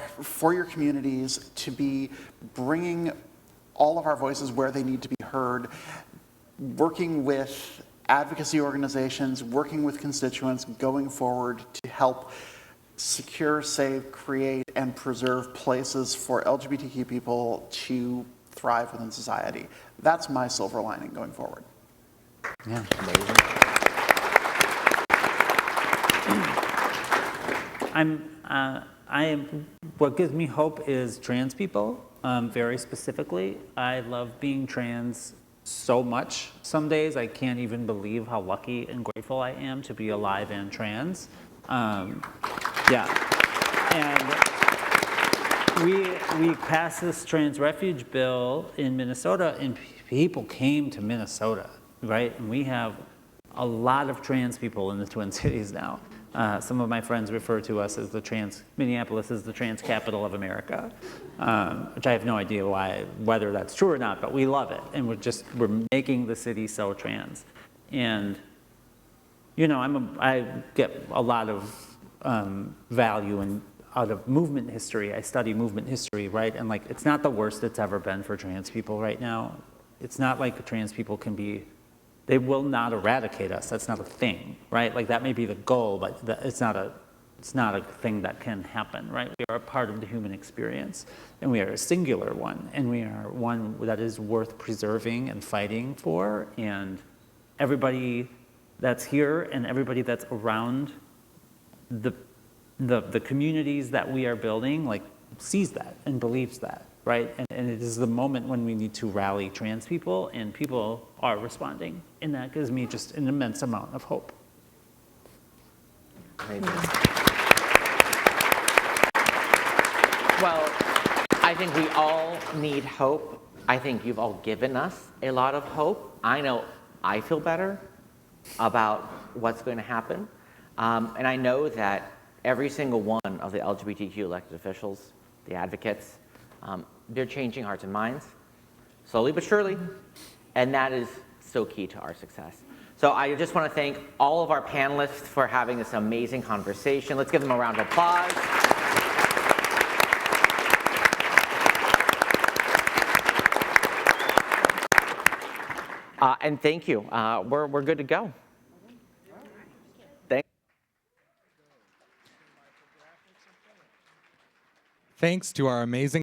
Speaker 5: communities, to be bringing all of our voices where they need to be heard, working with advocacy organizations, working with constituents, going forward to help secure, save, create, and preserve places for LGBTQ people to thrive within society. That's my silver lining going forward.
Speaker 6: Yeah.
Speaker 2: Amazing.
Speaker 6: What gives me hope is trans people, very specifically. I love being trans so much. Some days I can't even believe how lucky and grateful I am to be alive and trans. Yeah, and we passed this trans refuge bill in Minnesota, and people came to Minnesota, right? And we have a lot of trans people in the Twin Cities now. Some of my friends refer to us as Minneapolis is the trans capital of America, which I have no idea whether that's true or not, but we love it, and we're making the city so trans. And I get a lot of value out of movement history. I study movement history, right? And like, it's not the worst it's ever been for trans people right now. It's not like trans people they will not eradicate us. That's not a thing, right? Like, that may be the goal, but it's not a thing that can happen, right? We are a part of the human experience, and we are a singular one, and we are one that is worth preserving and fighting for, and everybody that's here and everybody that's around the communities that we are building, like, sees that and believes that, right? And it is the moment when we need to rally trans people, and people are responding, and that gives me just an immense amount of hope.
Speaker 2: Amazing. Well, I think we all need hope. I think you've all given us a lot of hope. I know I feel better about what's going to happen. And I know that every single one of the LGBTQ elected officials, the advocates, they're changing hearts and minds, slowly but surely, and that is so key to our success. So I just want to thank all of our panelists for having this amazing conversation. Let's give them a round of applause. And thank you. We're good to go.
Speaker 1: Thanks to our amazing